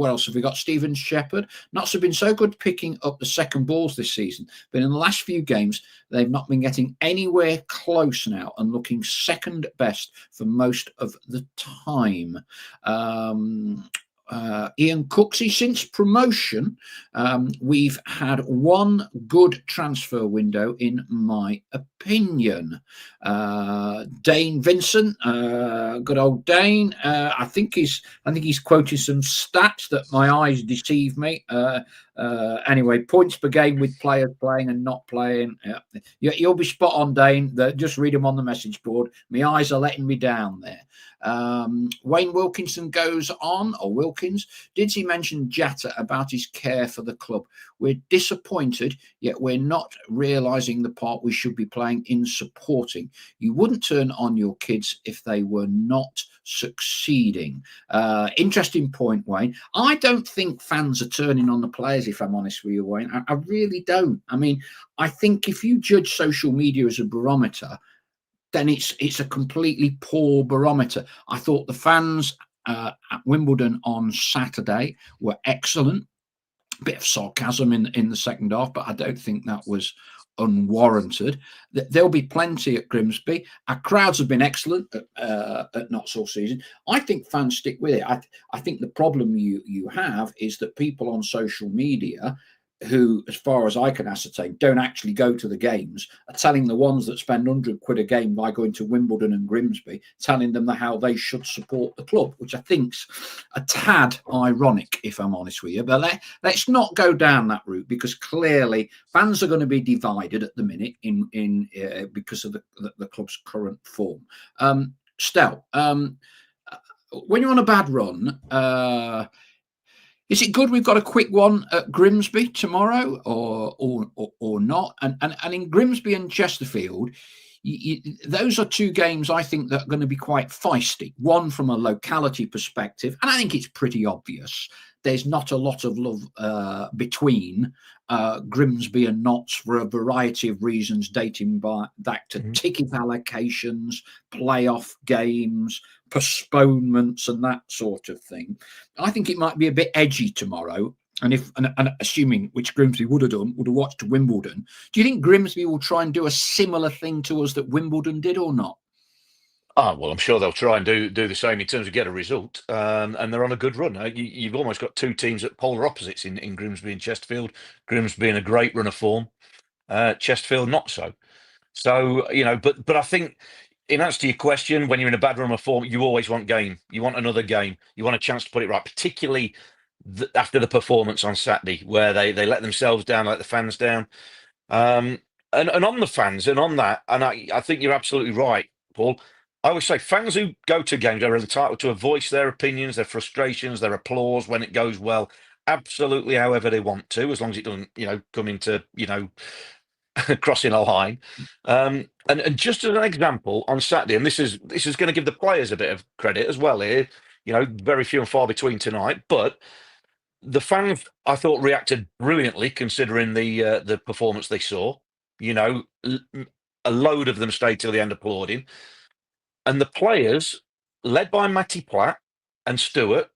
A: else have we got? Stephen Shepherd. Notts have been so good picking up the second balls this season, but in the last few games, they've not been getting anywhere close now and looking second best for most of the time. Ian Cooksey, since promotion, we've had one good transfer window, in my opinion. Dane Vincent, good old Dane. I think he's quoted some stats that my eyes deceive me. Anyway, points per game with players playing and not playing. You'll be spot on, Dane. Just read them on the message board. My eyes are letting me down there. Wayne Wilkinson goes on, or Wilkins, did he mention Jatta about his care for the club? We're disappointed, yet we're not realising the part we should be playing in supporting. You wouldn't turn on your kids if they were not succeeding. Interesting point, Wayne. I don't think fans are turning on the players, if I'm honest with you, Wayne. I really don't. I mean, I think if you judge social media as a barometer, then it's a completely poor barometer. I thought the fans at Wimbledon on Saturday were excellent. Bit of sarcasm in the second half, but I don't think that was unwarranted. There'll be plenty at Grimsby. Our crowds have been excellent at Notts all season. I think fans stick with it. I think the problem you have is that people on social media who, as far as I can ascertain, don't actually go to the games, are telling the ones that spend £100 a game by going to Wimbledon and Grimsby, telling them how they should support the club, which I think's a tad ironic, if I'm honest with you. But let's not go down that route, because clearly fans are going to be divided at the minute in because of the club's current form. Stel, when you're on a bad run, is it good we've got a quick one at Grimsby tomorrow, or not? And in Grimsby and Chesterfield, those are two games I think that are going to be quite feisty. One from a locality perspective, and I think it's pretty obvious. There's not a lot of love between Grimsby and Notts for a variety of reasons, dating back to ticket allocations, playoff games, postponements, and that sort of thing. I think it might be a bit edgy tomorrow. And assuming, which Grimsby would have watched Wimbledon. Do you think Grimsby will try and do a similar thing to us that Wimbledon did, or not?
B: Oh, well, I'm sure they'll try and do the same in terms of get a result. And they're on a good run. You've almost got two teams at polar opposites in Grimsby and Chesterfield. Grimsby in a great run of form, Chesterfield not so. So, but I think, in answer to your question, when you're in a bad run of form, you always want game. You want another game. You want a chance to put it right, particularly after the performance on Saturday, where they let themselves down, let the fans down. And on the fans and on that, and I think you're absolutely right, Paul. I always say fans who go to games are entitled to voice their opinions, their frustrations, their applause when it goes well, absolutely however they want to, as long as it doesn't, come into, crossing a line. And just as an example, on Saturday, and this is going to give the players a bit of credit as well here, very few and far between tonight, but the fans, I thought, reacted brilliantly considering the performance they saw. A load of them stayed till the end applauding. And the players, led by Matty Platt and Stewart,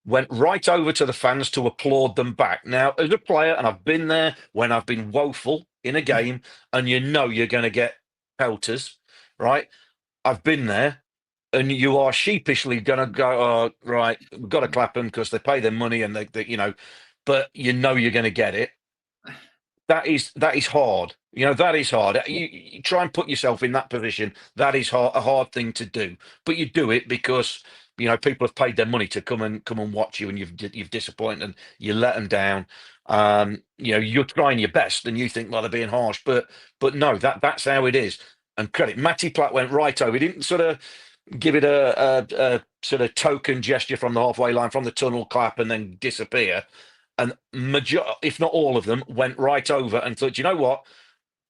B: went right over to the fans to applaud them back. Now, as a player, and I've been there when I've been woeful in a game, and you're going to get pelters, right? I've been there, and you are sheepishly going to go, oh, right, we've got to clap them because they pay their money, and they but you're going to get it. That is hard. That is hard. You try and put yourself in that position. That is a hard thing to do, but you do it because people have paid their money to come and watch you, and you've disappointed and you let them down. You're trying your best, and you think, well, they're being harsh, but no, that's how it is. And credit, Matty Platt went right over. He didn't sort of give it a sort of token gesture from the halfway line, from the tunnel, clap, and then disappear. And if not all of them, went right over and thought, you know what?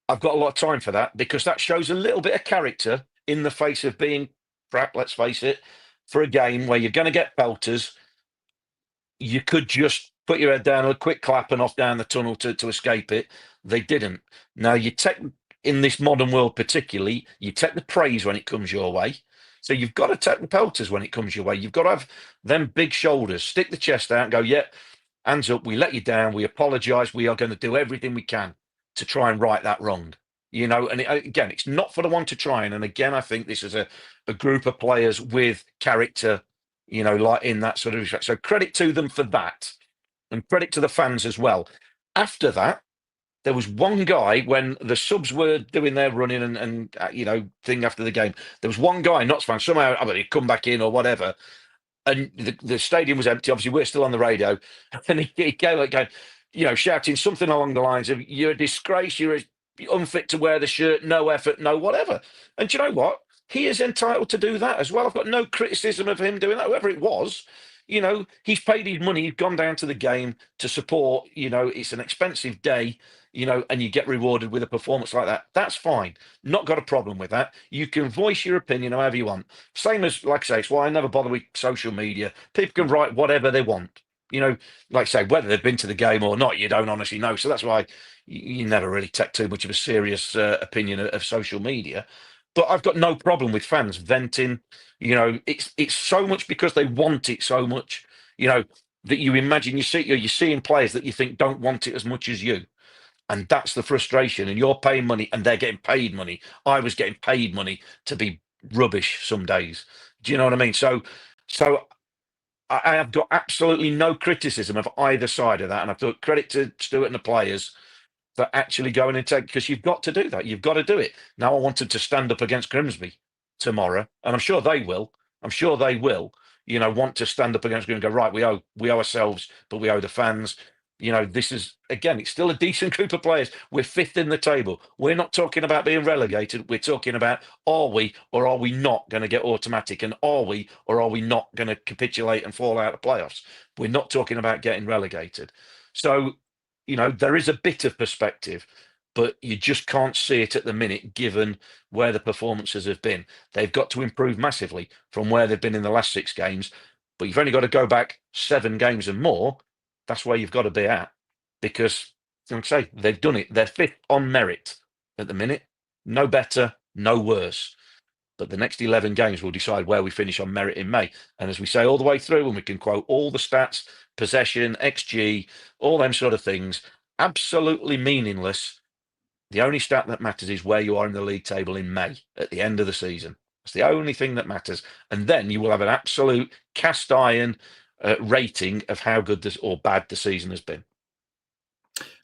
B: I've got a lot of time for that, because that shows a little bit of character in the face of being crap, let's face it, for a game where you're going to get pelters. You could just put your head down, a quick clap, and off down the tunnel to escape it. They didn't. Now, in this modern world particularly, you take the praise when it comes your way. So you've got to take the pelters when it comes your way. You've got to have them big shoulders, stick the chest out and go, yeah, hands up, we let you down, we apologise, we are going to do everything we can to try and right that wrong. And again, it's not for the one to try. And again, I think this is a group of players with character, like in that sort of respect. So credit to them for that, and credit to the fans as well. After that, there was one guy, when the subs were doing their running and thing after the game, there was one guy, Notts fan, somehow, I mean, he'd come back in or whatever, and the stadium was empty. Obviously, we're still on the radio, and he came like going, shouting something along the lines of, "You're a disgrace. You're unfit to wear the shirt. No effort. No whatever." And do you know what? He is entitled to do that as well. I've got no criticism of him doing that. Whoever it was, he's paid his money. He's gone down to the game to support. It's an expensive day. And you get rewarded with a performance like that. That's fine. Not got a problem with that. You can voice your opinion however you want. Same as, like I say, it's why I never bother with social media. People can write whatever they want. Like I say, whether they've been to the game or not, you don't honestly know. So that's why you never really take too much of a serious opinion of social media. but I've got no problem with fans venting. It's so much because they want it so much. That you imagine you're seeing players that you think don't want it as much as you. And that's the frustration. And you're paying money and they're getting paid money. I was getting paid money to be rubbish some days. Do you know what I mean? So I have got absolutely no criticism of either side of that. And I've got credit to Stuart and the players for actually going and take, because you've got to do that. You've got to do it. Now I wanted to stand up against Grimsby tomorrow, and I'm sure they will. I'm sure they will, want to stand up against Grimsby and go, right, we owe ourselves, but we owe the fans. This is, again, it's still a decent group of players. We're fifth in the table. We're not talking about being relegated. We're talking about, are we or are we not going to get automatic? And are we or are we not going to capitulate and fall out of playoffs? We're not talking about getting relegated. So, there is a bit of perspective, but you just can't see it at the minute, given where the performances have been. They've got to improve massively from where they've been in the last 6 games, but you've only got to go back 7 games and more. That's where you've got to be at, because, like I say, they've done it. They're fifth on merit at the minute. No better, no worse. But the next 11 games will decide where we finish on merit in May. And as we say all the way through, and we can quote all the stats, possession, XG, all them sort of things, absolutely meaningless. The only stat that matters is where you are in the league table in May at the end of the season. It's the only thing that matters. And then you will have an absolute cast iron rating of how good or bad the season has been.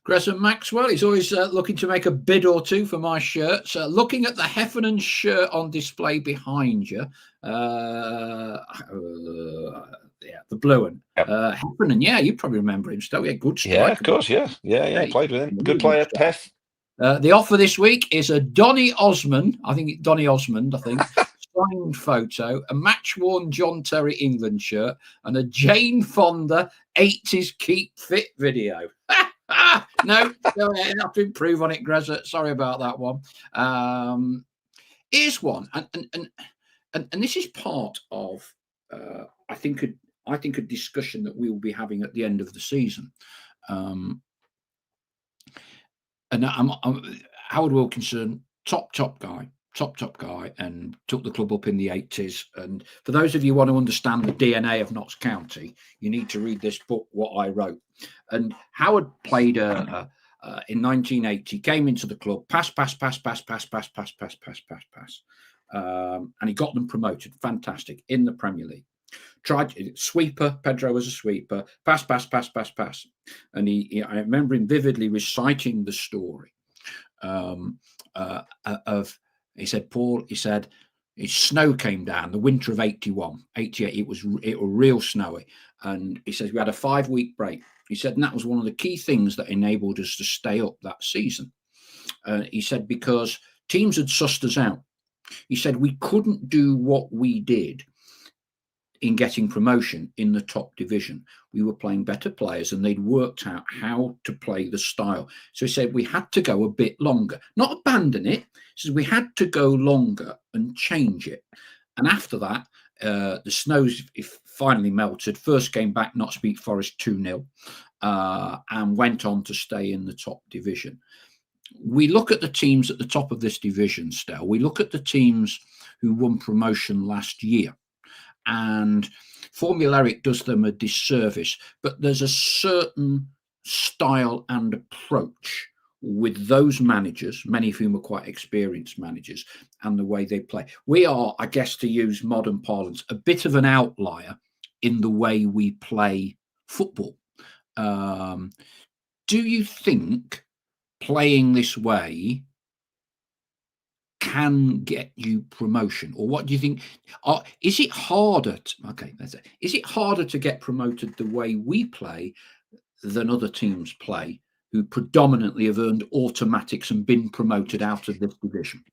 A: Gresham Maxwell is always looking to make a bid or two for my shirts. Looking at the Heffernan shirt on display behind you. Yeah, the blue one. Yep. Heffernan, yeah, you probably remember him still. Yeah, good striker.
B: Yeah, of course, yeah. Yeah, played with him. Good player, Peth.
A: The offer this week is a Donny Osmond, I think, signed photo, a match-worn John Terry England shirt, and a Jane Fonda 80s Keep Fit video. No, go ahead. I have to improve on it, Greza. Sorry about that one. Here's one, and this is part of I think a discussion that we will be having at the end of the season. And I'm Howard Wilkinson, top guy, and took the club up in the 80s. And for those of you who want to understand the DNA of Notts County, you need to read this book, What I Wrote. And Howard played in 1980, came into the club, pass. And he got them promoted. Fantastic. In the Premier League. Tried sweeper. Pedro was a sweeper. Pass. And I remember him vividly reciting the story of. He said, Paul. He said, snow came down the winter of 81, 88. It was real snowy, and he says we had a 5-week break. He said, and that was one of the key things that enabled us to stay up that season. He said because teams had sussed us out. He said we couldn't do what we did in getting promotion in the top division. We were playing better players and they'd worked out how to play the style. So he said we had to go a bit longer, not abandon it. He says we had to go longer and change it. And after that, the snows finally melted. First game back, Notts beat Forest 2-0 and went on to stay in the top division. We look at the teams at the top of this division still. We look at the teams who won promotion last year. And formulaic does them a disservice, but there's a certain style and approach with those managers, many of whom are quite experienced managers, and the way they play. We are, I guess, to use modern parlance, a bit of an outlier in the way we play football. Do you think playing this way can get you promotion, or what do you think? Is it harder? Is it harder to get promoted the way we play than other teams play, who predominantly have earned automatics and been promoted out of this division?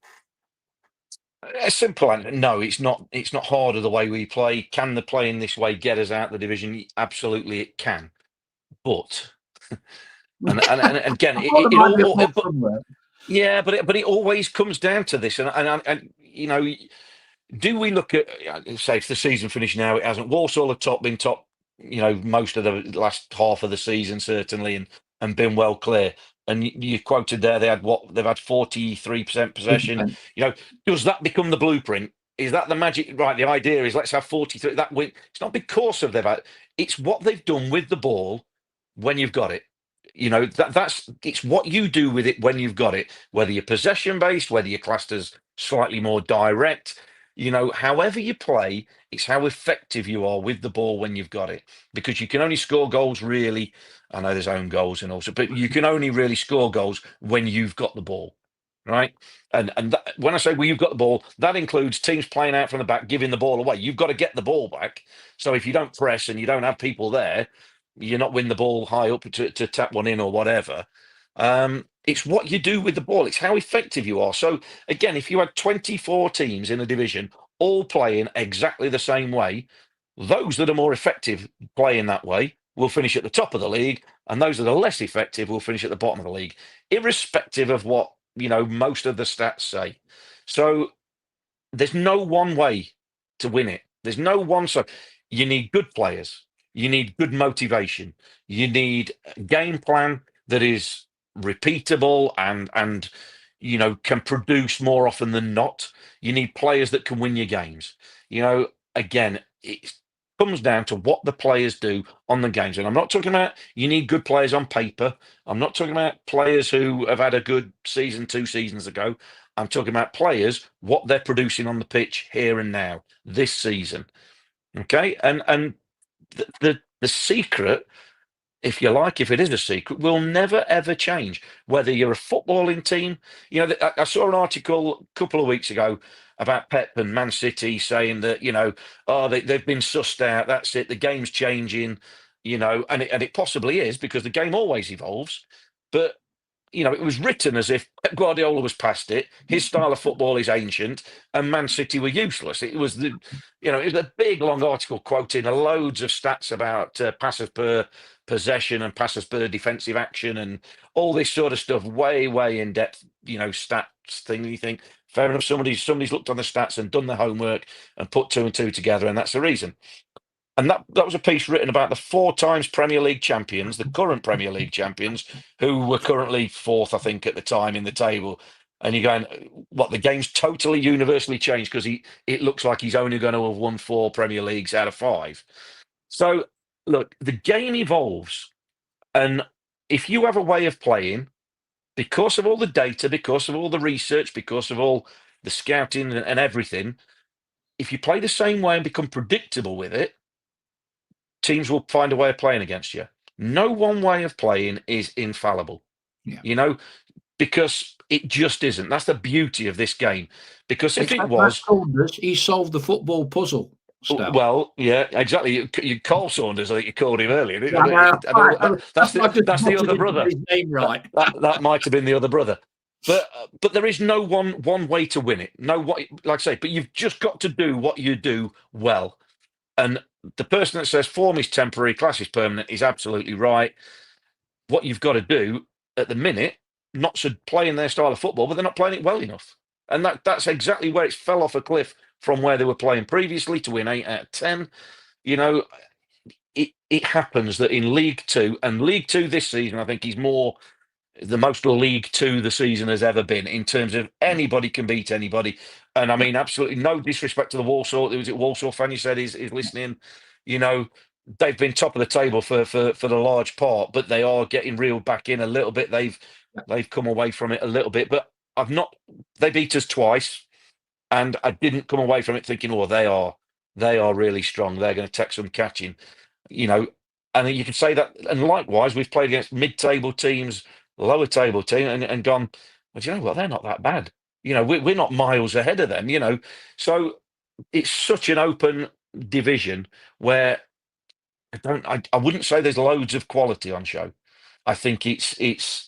B: A simple answer: no, it's not. It's not harder the way we play. Can the playing this way get us out of the division? Absolutely, it can. But and again, yeah, but it always comes down to this, and you know, do we look at, say, if the season finished now, it hasn't. Walsall have been top, most of the last half of the season certainly, and been well clear. And you quoted there, they've had 43% possession.
A: 3%.
B: Does that become the blueprint? Is that the magic? Right. The idea is let's have 43. That win. It's not because of it's what they've done with the ball when you've got it. It's what you do with it when you've got it, whether you're possession based, whether you're classed as slightly more direct. However you play, it's how effective you are with the ball when you've got it, because you can only score goals really. I know there's own goals and also, but you can only really score goals when you've got the ball, right? And when I say you've got the ball, that includes teams playing out from the back, giving the ball away. You've got to get the ball back. So if you don't press and you don't have people there, you're not winning the ball high up to tap one in or whatever. It's what you do with the ball. It's how effective you are. So again, if you had 24 teams in a division all playing exactly the same way, those that are more effective playing that way will finish at the top of the league, and those that are less effective will finish at the bottom of the league, irrespective of what most of the stats say. So there's no one way to win it. There's no one. So you need good players. You need good motivation. You need a game plan that is repeatable and can produce more often than not. You need players that can win your games. Again, it comes down to what the players do on the games. And I'm not talking about you need good players on paper. I'm not talking about players who have had a good season 2 seasons ago. I'm talking about players, what they're producing on the pitch here and now, this season. Okay. And the secret, if you like, if it is a secret, will never ever change. Whether you're a footballing team, I saw an article a couple of weeks ago about Pep and Man City saying that they've been sussed out. That's it. The game's changing. And it possibly is, because the game always evolves. But it was written as if Pep Guardiola was past it. His style of football is ancient, and Man City were useless. It was it was a big long article quoting loads of stats about passes per possession and passes per defensive action and all this sort of stuff. Way, way in depth, stats thing. You think fair enough? Somebody's looked on the stats and done their homework and put 2 and 2 together, and that's the reason. And that was a piece written about the 4 times Premier League champions, the current Premier League champions, who were currently 4th, I think, at the time in the table. And you're going, what, the game's totally universally changed because it looks like he's only going to have won 4 Premier Leagues out of 5. So, look, the game evolves. And if you have a way of playing, because of all the data, because of all the research, because of all the scouting and everything, if you play the same way and become predictable with it, teams will find a way of playing against you. No one way of playing is infallible, because it just isn't. That's the beauty of this game. Because if it was,
A: he solved the football puzzle.
B: Well, yeah, exactly. You Cole Saunders, I think you called him earlier.
A: That's
B: the other brother.
A: His name right.
B: That might have been the other brother. But there is no one way to win it. Like I say, but you've just got to do what you do well. And the person that says form is temporary, class is permanent is absolutely right. What you've got to do at the minute, not to play in their style of football, but they're not playing it well enough. And that's exactly where it fell off a cliff from where they were playing previously to win 8 out of 10. It happens that in League Two, and League Two this season, I think, is the most League Two the season has ever been in terms of anybody can beat anybody. And I mean, absolutely no disrespect to the Walsall. There was a Walsall fan you said is listening. They've been top of the table for the large part, but they are getting reeled back in a little bit. They've come away from it a little bit, but they beat us twice, and I didn't come away from it thinking, oh, they are really strong. They're going to take some catching, and you can say that. And likewise, we've played against mid-table teams, lower table team, and gone, well, do you know what? They're not that bad. We're not miles ahead of them, So it's such an open division where I wouldn't say there's loads of quality on show. I think it's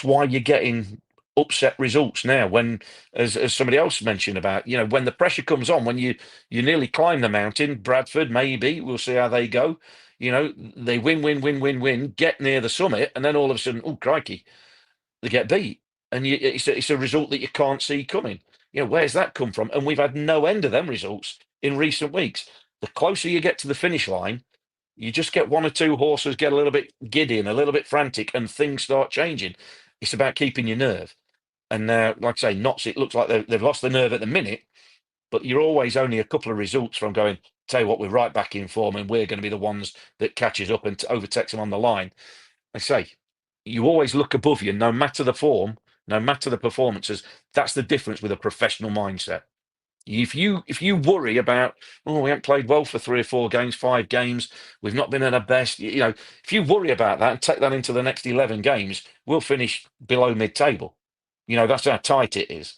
B: why you're getting upset results now when, as somebody else mentioned about, when the pressure comes on, when you nearly climb the mountain, Bradford, maybe, we'll see how they go. They win, get near the summit, and then all of a sudden, oh, crikey, they get beat. And it's a result that you can't see coming. Where's that come from? And we've had no end of them results in recent weeks. The closer you get to the finish line, You just get one or two horses get a little bit giddy and a little bit frantic, and things start changing. It's about keeping your nerve. And now, like I say, Notts, it looks like they've lost the nerve at the minute, but you're always only a couple of results from going, tell you what, we're right back in form and we're going to be the ones that catches up and overtakes them on the line. I say, you always look above you, no matter the form, no matter the performances. That's the difference with a professional mindset. If you worry about, oh, we haven't played well for 3 or 4 games, 5 games, we've not been at our best, if you worry about that and take that into the next 11 games, we'll finish below mid-table. That's how tight it is.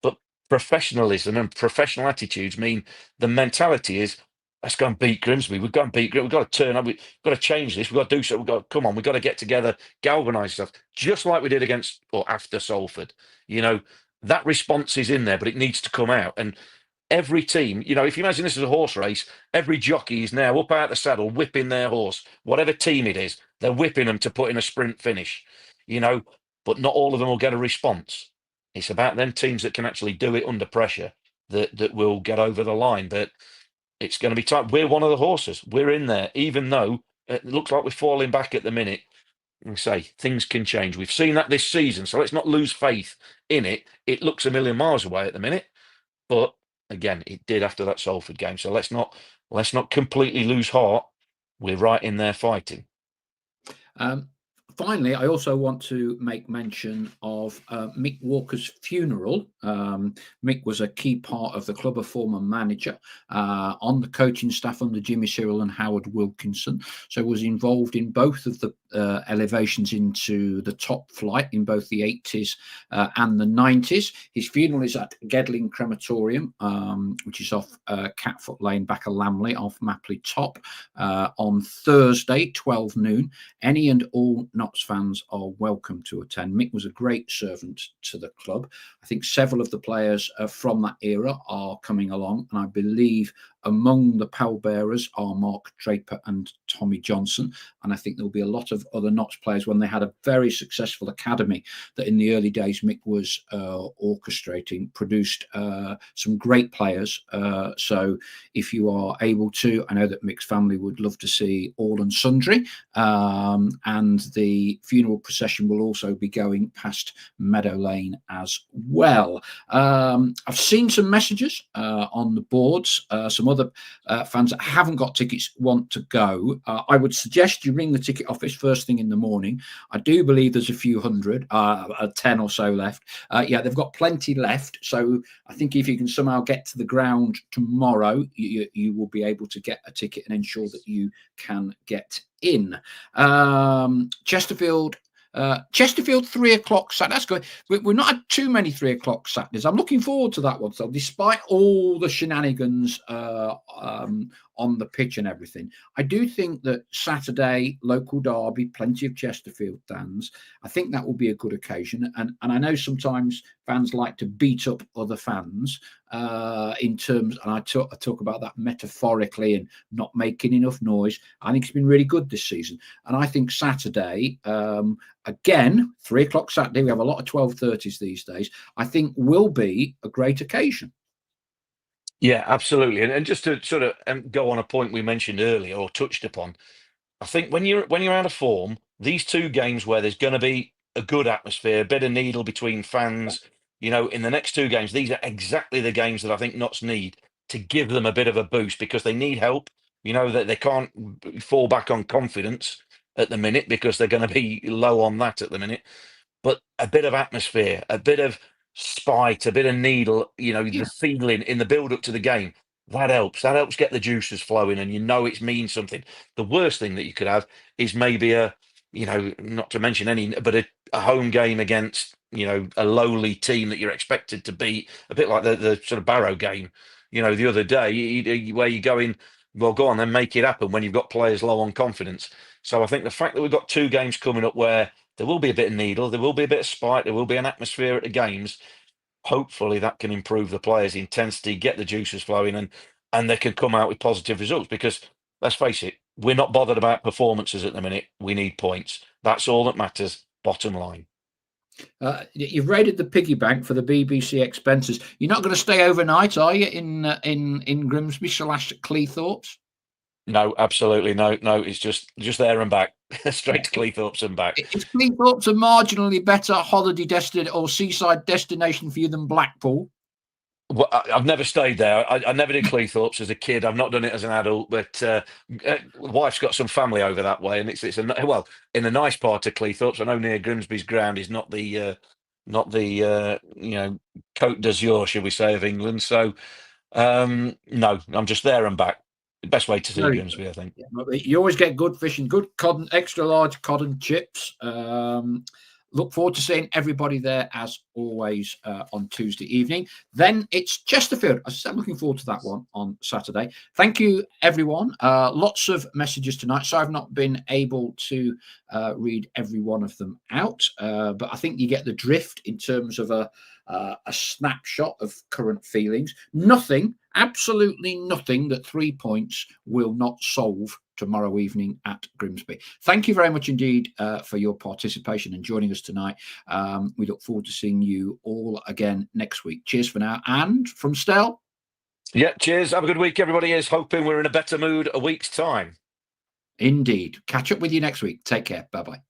B: But professionalism and professional attitudes mean the mentality is, let's go and beat Grimsby. We've got to beat Grimsby. We've got to turn up. We've got to change this. We've got to do so. Come on. We've got to get together, galvanise stuff, just like we did against or after Salford. That response is in there, but it needs to come out. And every team, if you imagine this is a horse race, every jockey is now up out the saddle, whipping their horse, whatever team it is, they're whipping them to put in a sprint finish, but not all of them will get a response. It's about them teams that can actually do it under pressure that will get over the line. But it's going to be tight. We're one of the horses. We're in there, even though it looks like we're falling back at the minute. And say things can change. We've seen that this season, so let's not lose faith in it. It looks a million miles away at the minute, but again, it did after that Salford game. So let's not completely lose heart. We're right in there fighting.
A: Finally, I also want to make mention of Mick Walker's funeral. Mick was a key part of the club, a former manager on the coaching staff under Jimmy Cyril and Howard Wilkinson. So was involved in both of the elevations into the top flight in both the 80s and the 90s. His funeral is at Gedling Crematorium, which is off Catfoot Lane, back of Lamley, off Mapley Top, on Thursday, 12 noon. Any and all Notts fans are welcome to attend. Mick was a great servant to the club. I think several of the players from that era are coming along, and I believe among the pallbearers are Mark Draper and Tommy Johnson. And I think there'll be a lot of other Notts players when they had a very successful academy that in the early days Mick was orchestrating, produced some great players. So if you are able to, I know that Mick's family would love to see all and sundry. And the funeral procession will also be going past Meadow Lane as well. I've seen some messages on the boards, some other fans that haven't got tickets want to go. I would suggest you ring the ticket office first thing in the morning. I do believe there's a few hundred, 10 or so left. Yeah, they've got plenty left. So I think if you can somehow get to the ground tomorrow, you will be able to get a ticket and ensure that you can get in. Chesterfield 3 o'clock Saturday. That's good. We've not had too many 3 o'clock Saturdays. I'm looking forward to that one. So despite all the shenanigans on the pitch and everything, I do think that Saturday, local derby, plenty of Chesterfield fans, I think that will be a good occasion. And I know sometimes fans like to beat up other fans in terms, and I talk about that metaphorically and not making enough noise. I think it's been really good this season. And I think Saturday, again, 3 o'clock Saturday, we have a lot of 12:30s these days, I think will be a great occasion.
B: Yeah, absolutely. And just to sort of go on a point we mentioned earlier or touched upon, I think when you're out of form, these 2 games where there's going to be a good atmosphere, a bit of needle between fans, in the next 2 games, these are exactly the games that I think Notts need to give them a bit of a boost because they need help. That they can't fall back on confidence at the minute because they're going to be low on that at the minute. But a bit of atmosphere, a bit of spite, a bit of needle, the feeling in the build up to the game, that helps. That helps get the juices flowing and it means something. The worst thing that you could have is maybe not to mention any, but a home game against, a lowly team that you're expected to beat, a bit like the sort of Barrow game, the other day, where you go in, well, go on, then make it happen when you've got players low on confidence. So I think the fact that we've got 2 games coming up where there will be a bit of needle, there will be a bit of spite, there will be an atmosphere at the games. Hopefully that can improve the players' intensity, get the juices flowing, and they can come out with positive results. Because let's face it, we're not bothered about performances at the minute. We need points. That's all that matters. Bottom line.
A: You've raided the piggy bank for the BBC expenses. You're not going to stay overnight, are you, in Grimsby / Cleethorpes?
B: No, absolutely no. It's just there and back, straight to Cleethorpes and back.
A: Is Cleethorpes a marginally better holiday destination or seaside destination for you than Blackpool?
B: Well, I've never stayed there. I never did Cleethorpes as a kid. I've not done it as an adult, but wife's got some family over that way, and well, in a nice part of Cleethorpes. I know near Grimsby's ground is not the Côte d'Azur, shall we say, of England. So no, I'm just there and back. Best way to see Grimsby, I think.
A: Yeah, you always get good fish and good cod, extra large cod and chips. Look forward to seeing everybody there as always on Tuesday evening. Then it's Chesterfield. I'm looking forward to that one on Saturday. Thank you, everyone. Lots of messages tonight, so I've not been able to read every one of them out, but I think you get the drift in terms of a snapshot of current feelings. Nothing, absolutely nothing that 3 points will not solve tomorrow evening at Grimsby. Thank you very much indeed for your participation and joining us tonight. We look forward to seeing you all again next week. Cheers for now. And from Stell.
B: Yeah, cheers. Have a good week, everybody. Is hoping we're in a better mood a week's time.
A: Indeed. Catch up with you next week. Take care. Bye-bye.